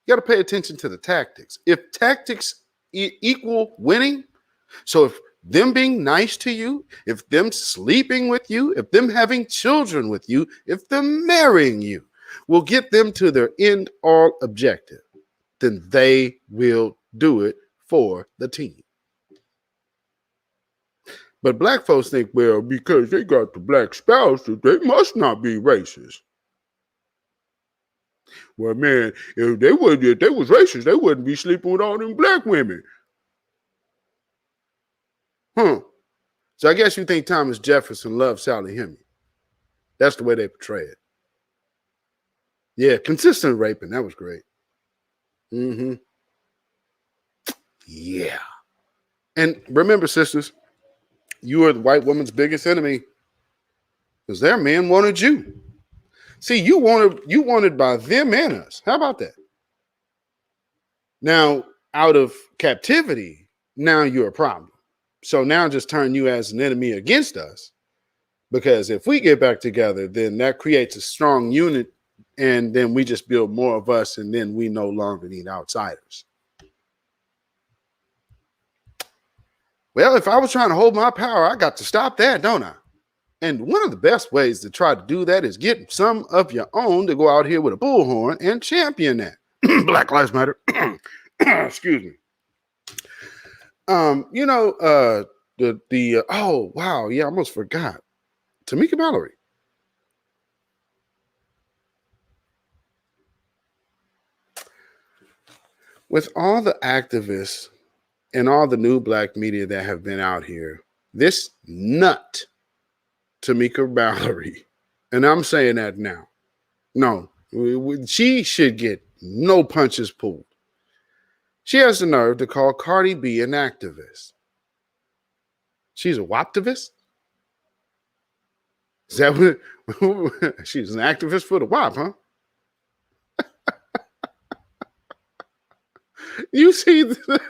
You got to pay attention to the tactics. If tactics equal winning, so if them being nice to you, if them sleeping with you, if them having children with you, if them marrying you will get them to their end all objective, then they will do it for the team. But black folks think, well, because they got the black spouse, they must not be racist. Well, man, if they was racist, they wouldn't be sleeping with all them black women. So I guess you think Thomas Jefferson loved Sally Hemings. That's the way they portray it. Yeah, consistent raping. That was great. Yeah. And remember, sisters, you are the white woman's biggest enemy because their men wanted you. See, you wanted by them and us. How about that? Now, out of captivity, now you're a problem. So now just turn you as an enemy against us, because if we get back together, then that creates a strong unit, and then we just build more of us, and then we no longer need outsiders. Well, if I was trying to hold my power, I got to stop that, don't I? And one of the best ways to try to do that is get some of your own to go out here with a bullhorn and champion that. Black Lives Matter. Excuse me. Oh wow, yeah, I almost forgot. Tamika Mallory. With all the activists and all the new black media that have been out here, this nut, Tamika Mallory, and I'm saying that now. No, she should get no punches pulled. She has the nerve to call Cardi B an activist. She's a WAPtivist? Is that what? She's an activist for the WAP, huh? You see the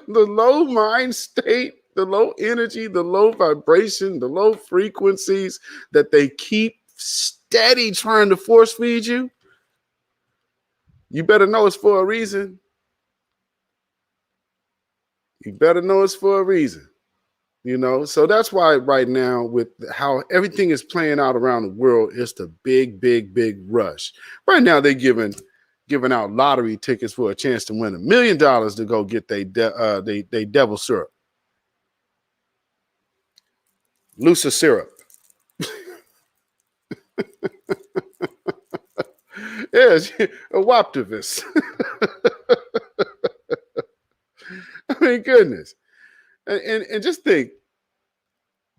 low mind state, the low energy, the low vibration, the low frequencies that they keep steady trying to force feed you? You better know it's for a reason. You better know it's for a reason. You know, so that's why right now, with how everything is playing out around the world, it's the big rush. Right now, they're giving out lottery tickets for a chance to win $1 million to go get they devil syrup, Lusa syrup. Yes, a WAPtivist. I mean, goodness. And just think,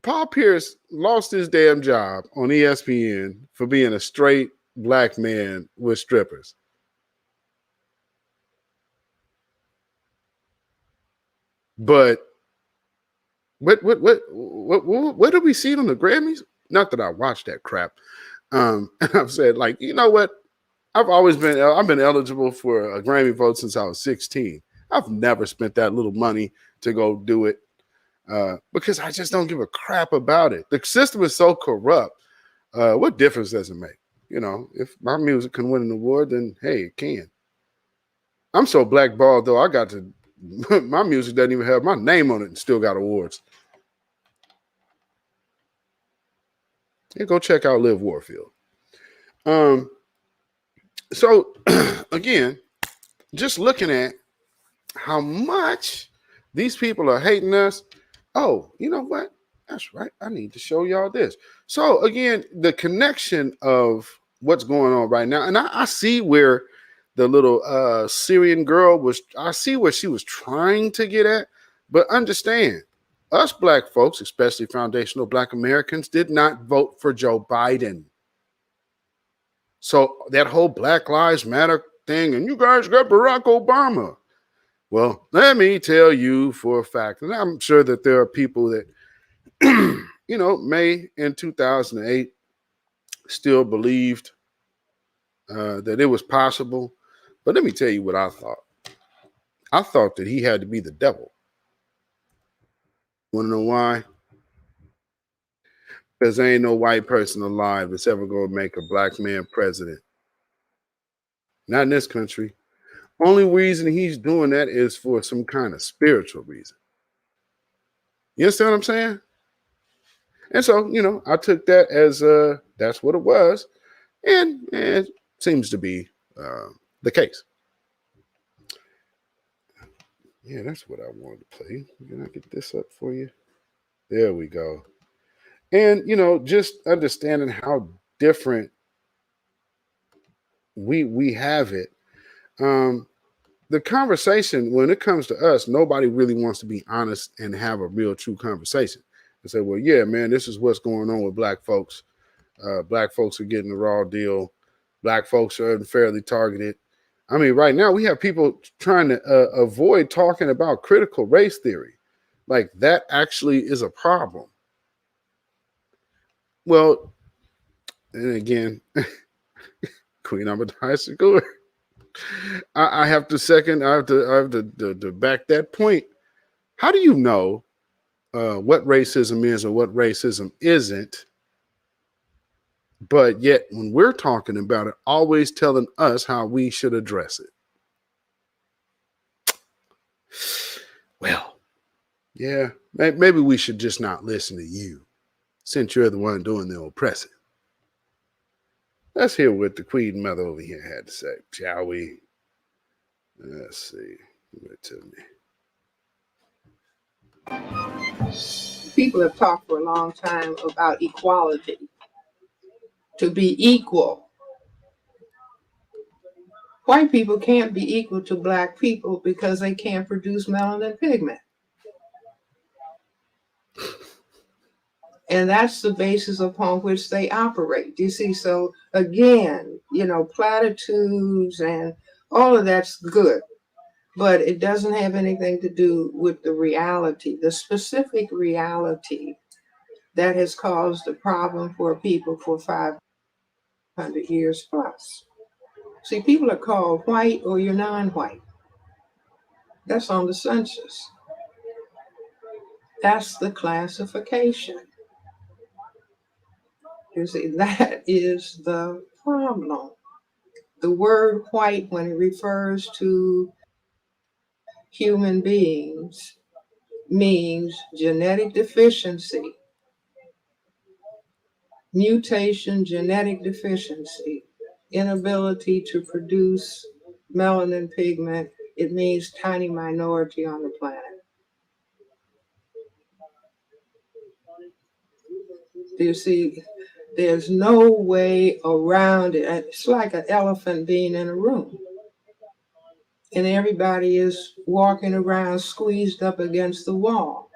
Paul Pierce lost his damn job on ESPN for being a straight black man with strippers. But what did we see on the Grammys? Not that I watched that crap. And I've said, like, you know what? I've been eligible for a Grammy vote since I was 16. I've never spent that little money to go do it because I just don't give a crap about it. The system is so corrupt. What difference does it make? You know, if my music can win an award, then hey, it can. I'm so blackballed though. My music doesn't even have my name on it and still got awards. Yeah, go check out Liv Warfield. So again, just looking at how much these people are hating us. Oh, you know what? That's right. I need to show y'all this. So again, the connection of what's going on right now, and I see where the little Syrian girl was. I see where she was trying to get at, but understand, us black folks, especially foundational black Americans, did not vote for Joe Biden. So that whole Black Lives Matter thing, and you guys got Barack Obama. Well, let me tell you for a fact, and I'm sure that there are people that, you know, may in 2008 still believed that it was possible. But let me tell you what I thought. I thought that he had to be the devil. Want to know why? Because there ain't no white person alive that's ever going to make a black man president. Not in this country. Only reason he's doing that is for some kind of spiritual reason. You understand what I'm saying? And so, I took that as that's what it was, and it seems to be the case. Yeah, that's what I wanted to play. Can I get this up for you? There we go. And just understanding how different we have it. The conversation, when it comes to us, nobody really wants to be honest and have a real true conversation and say, well, yeah, man, this is what's going on with black folks. Black folks are getting the raw deal. Black folks are unfairly targeted. I mean, right now we have people trying to avoid talking about critical race theory. Like that actually is a problem. Well, and again, Queen Amadai Shakur, I have to second. I have to back that point. How do you know what racism is or what racism isn't? But yet, when we're talking about it, always telling us how we should address it. Well, yeah, maybe we should just not listen to you, since you're the one doing the oppressing. Let's hear what the Queen Mother over here had to say, shall we? Let's see. Give it to me. People have talked for a long time about equality, to be equal. White people can't be equal to black people because they can't produce melanin pigment. And that's the basis upon which they operate. You see, so again, platitudes and all of that's good, but it doesn't have anything to do with the reality, the specific reality that has caused a problem for people for 500 years plus. See, people are called white or you're non-white. That's on the census. That's the classification. You see, that is the problem. The word white, when it refers to human beings, means genetic deficiency, mutation, genetic deficiency, inability to produce melanin pigment. It means tiny minority on the planet. You see, there's no way around it. It's like an elephant being in a room. And everybody is walking around squeezed up against the wall.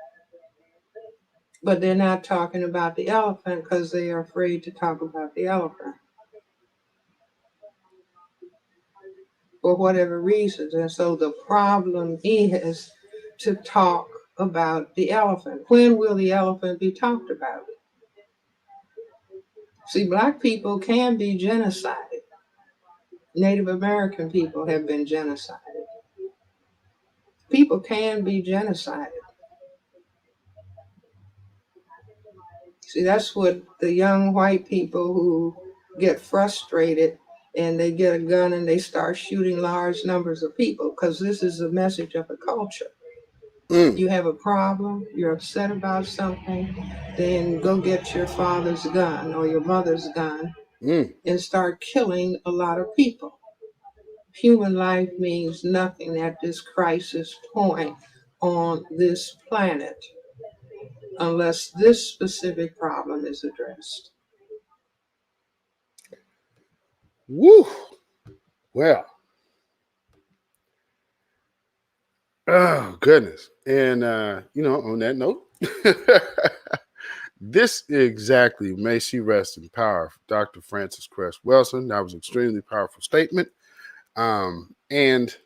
But they're not talking about the elephant because they are afraid to talk about the elephant. For whatever reasons. And so the problem is to talk about the elephant. When will the elephant be talked about? See, Black people can be genocided. Native American people have been genocided. People can be genocided. See, that's what the young white people who get frustrated and they get a gun and they start shooting large numbers of people, because this is the message of a culture. You have a problem, you're upset about something, then go get your father's gun or your mother's gun and start killing a lot of people. Human life means nothing at this crisis point on this planet unless this specific problem is addressed. Woo! Well, oh goodness. And on that note, this exactly, may she rest in power, Dr. Frances Cress Welsing. That was an extremely powerful statement. And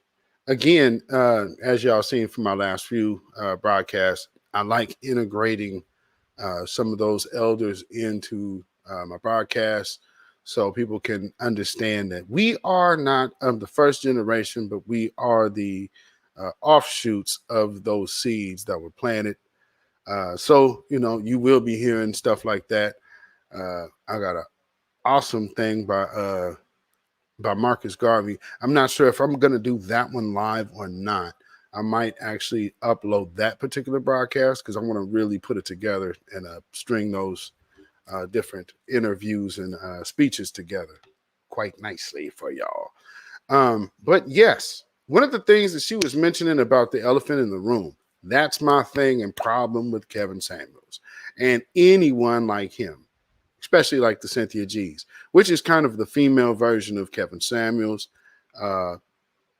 again, as y'all seen from my last few broadcasts, I like integrating some of those elders into my broadcasts so people can understand that we are not of the first generation, but we are the offshoots of those seeds that were planted. So, you will be hearing stuff like that. I got an awesome thing by by Marcus Garvey. I'm not sure if I'm going to do that one live or not. I might actually upload that particular broadcast because I want to really put it together and string those different interviews and speeches together quite nicely for y'all. But yes, one of the things that she was mentioning about the elephant in the room, that's my thing and problem with Kevin Samuels and anyone like him, especially like the Cynthia G's, which is kind of the female version of Kevin Samuels.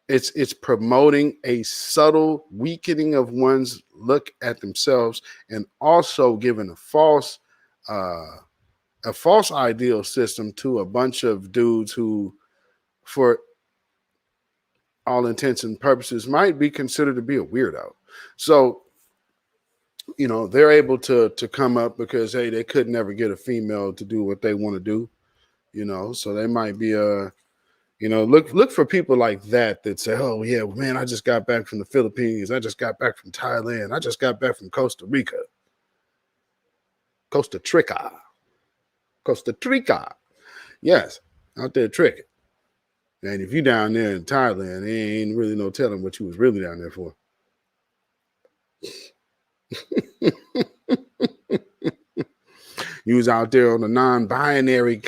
It's promoting a subtle weakening of one's look at themselves and also giving a false ideal system to a bunch of dudes who, for all intents and purposes, might be considered to be a weirdo. So, you know, they're able to come up because, hey, they could never get a female to do what they want to do, you know, so they might be you know, look for people like that say, oh, yeah, man, I just got back from the Philippines. I just got back from Thailand. I just got back from Costa Rica. Costa Rica. Yes, out there tricking. And if you down there in Thailand, there ain't really no telling what you was really down there for. You was out there on a non-binary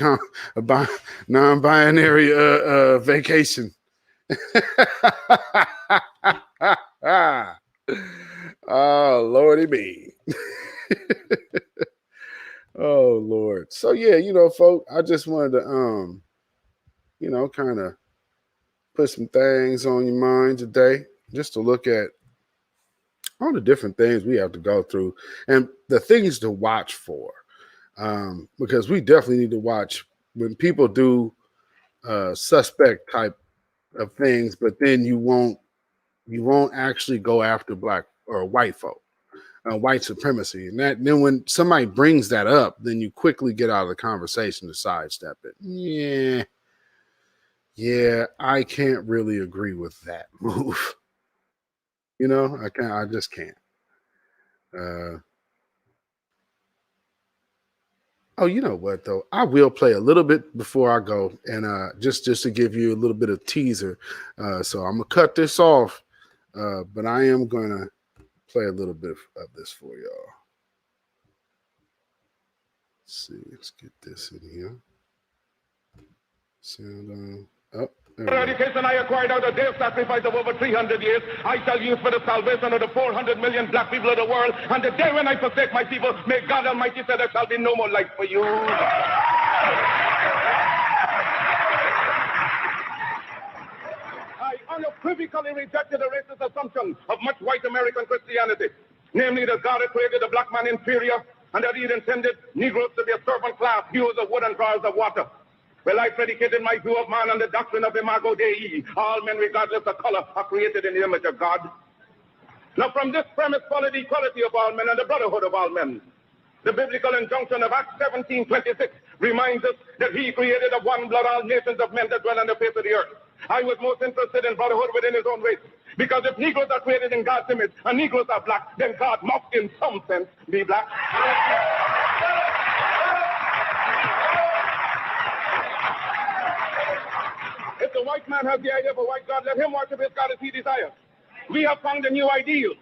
vacation. Oh, Lordy me. Oh, Lord. So, yeah, you know, folk, I just wanted to, you know, kind of put some things on your mind today, just to look at all the different things we have to go through and the things to watch for. Because we definitely need to watch when people do suspect type of things, but then you won't actually go after black or white folk, white supremacy. And then when somebody brings that up, then you quickly get out of the conversation to sidestep it. Yeah, I can't really agree with that move. You know, I just can't. Oh, you know what though? I will play a little bit before I go, and just to give you a little bit of teaser. So I'm gonna cut this off, but I am gonna play a little bit of this for y'all. Let's see, let's get this in here. Sound on. Oh, The education I acquired out of their sacrifice of over 300 years, I shall use for the salvation of the 400 million black people of the world. And the day when I forsake my people, may God Almighty say there shall be no more life for you. I unequivocally rejected the racist assumption of much white American Christianity, namely that God had created the black man inferior and that he had intended Negroes to be a servant class, hewers of wood and drawers of water. Well, I predicated my view of man on the doctrine of Imago Dei. All men, regardless of color, are created in the image of God. Now, from this premise followed the equality of all men and the brotherhood of all men. The biblical injunction of Acts 17:26 reminds us that he created of one blood all nations of men that dwell on the face of the earth. I was most interested in brotherhood within his own race, because if Negroes are created in God's image and Negroes are black, then God must, in some sense, be black. If the white man has the idea of a white God, let him worship his God as he desires. We have found a new ideal,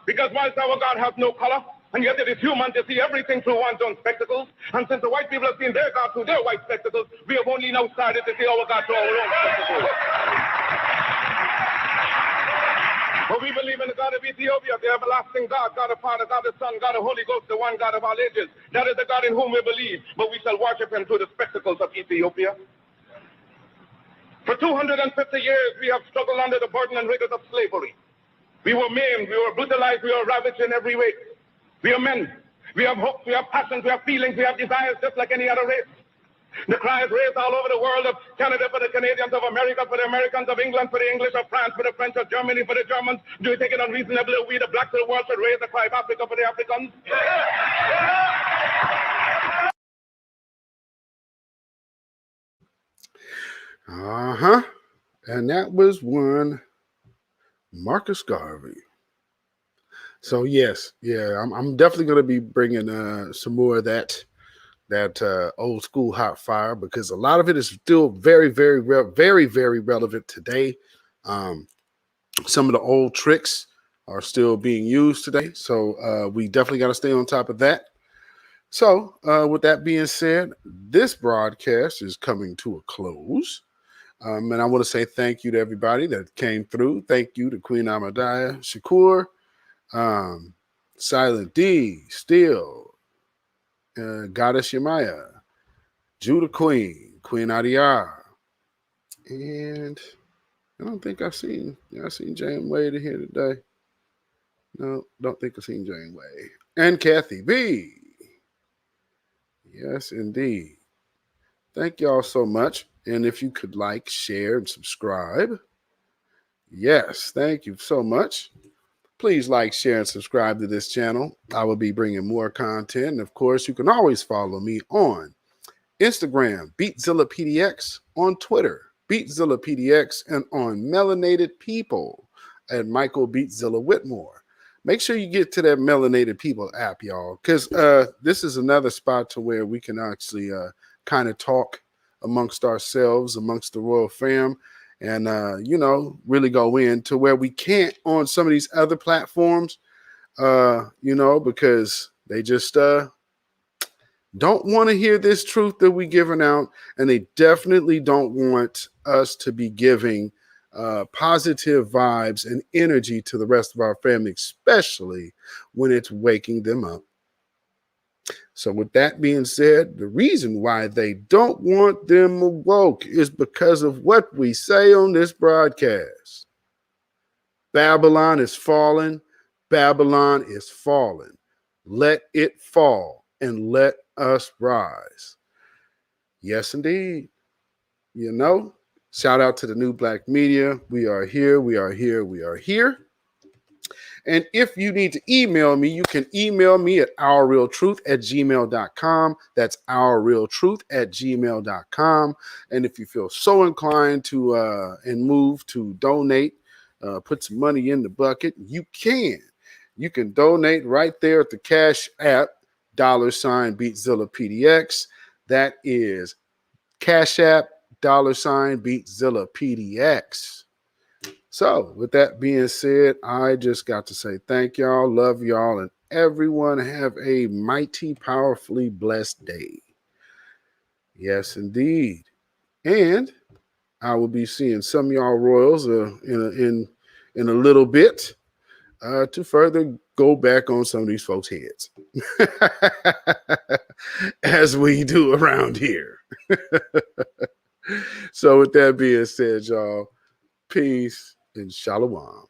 because whilst our God has no color, and yet it is human to see everything through one's own spectacles, and since the white people have seen their God through their white spectacles, we have only now started to see our God through our own spectacles. But we believe in the God of Ethiopia, the everlasting God, God of Father, God of Son, God of Holy Ghost, the one God of all ages. That is the God in whom we believe, but we shall worship him through the spectacles of Ethiopia. For 250 years, we have struggled under the burden and rigors of slavery. We were maimed, we were brutalized, we were ravaged in every way. We are men. We have hopes, we have passions, we have feelings, we have desires just like any other race. The cry is raised all over the world of Canada for the Canadians, of America for the Americans, of England for the English, of France for the French, of Germany for the Germans. Do you take it unreasonable that we, the blacks of the world, should raise the cry of Africa for the Africans? And that was one Marcus Garvey. So yes, yeah, I'm definitely going to be bringing some more of that that old school hot fire, because a lot of it is still very, very, very, very relevant today. Some of the old tricks are still being used today. So we definitely got to stay on top of that. So with that being said, this broadcast is coming to a close. And I want to say thank you to everybody that came through. Thank you to Queen Ahmadiyah, Shakur, Silent D, Steel, Goddess Yemaya, Judah Queen, Queen Adiyah, and I don't think I've seen Jane Wade in here today. No, don't think I've seen Jane Wade. And Kathy B. Yes, indeed. Thank y'all so much. And if you could like, share, and subscribe. Yes, thank you so much. Please like, share, and subscribe to this channel. I will be bringing more content. And of course, you can always follow me on Instagram, beatzillapdx, on Twitter, beatzillapdx, and on Melanated People at Michael Beatzilla Whitmore. Make sure you get to that Melanated People app, y'all, because this is another spot to where we can actually kind of talk amongst ourselves, amongst the royal fam, and, really go into where we can't on some of these other platforms, because they just don't want to hear this truth that we're giving out, and they definitely don't want us to be giving positive vibes and energy to the rest of our family, especially when it's waking them up. So with that being said, the reason why they don't want them awoke is because of what we say on this broadcast. Babylon is falling. Babylon is falling. Let it fall and let us rise. Yes, indeed. Shout out to the New Black Media. We are here. We are here. We are here. And if you need to email me, you can email me at ourrealtruth@gmail.com. That's ourrealtruth@gmail.com. And if you feel so inclined to and move to donate, put some money in the bucket, you can. You can donate right there at the CashApp, $beatzillapdx. That is CashApp, $beatzillapdx. So with that being said, I just got to say thank y'all, love y'all, and everyone have a mighty, powerfully blessed day. Yes, indeed. And I will be seeing some of y'all royals in a little bit to further go back on some of these folks' heads, as we do around here. So with that being said, y'all, peace and shalom.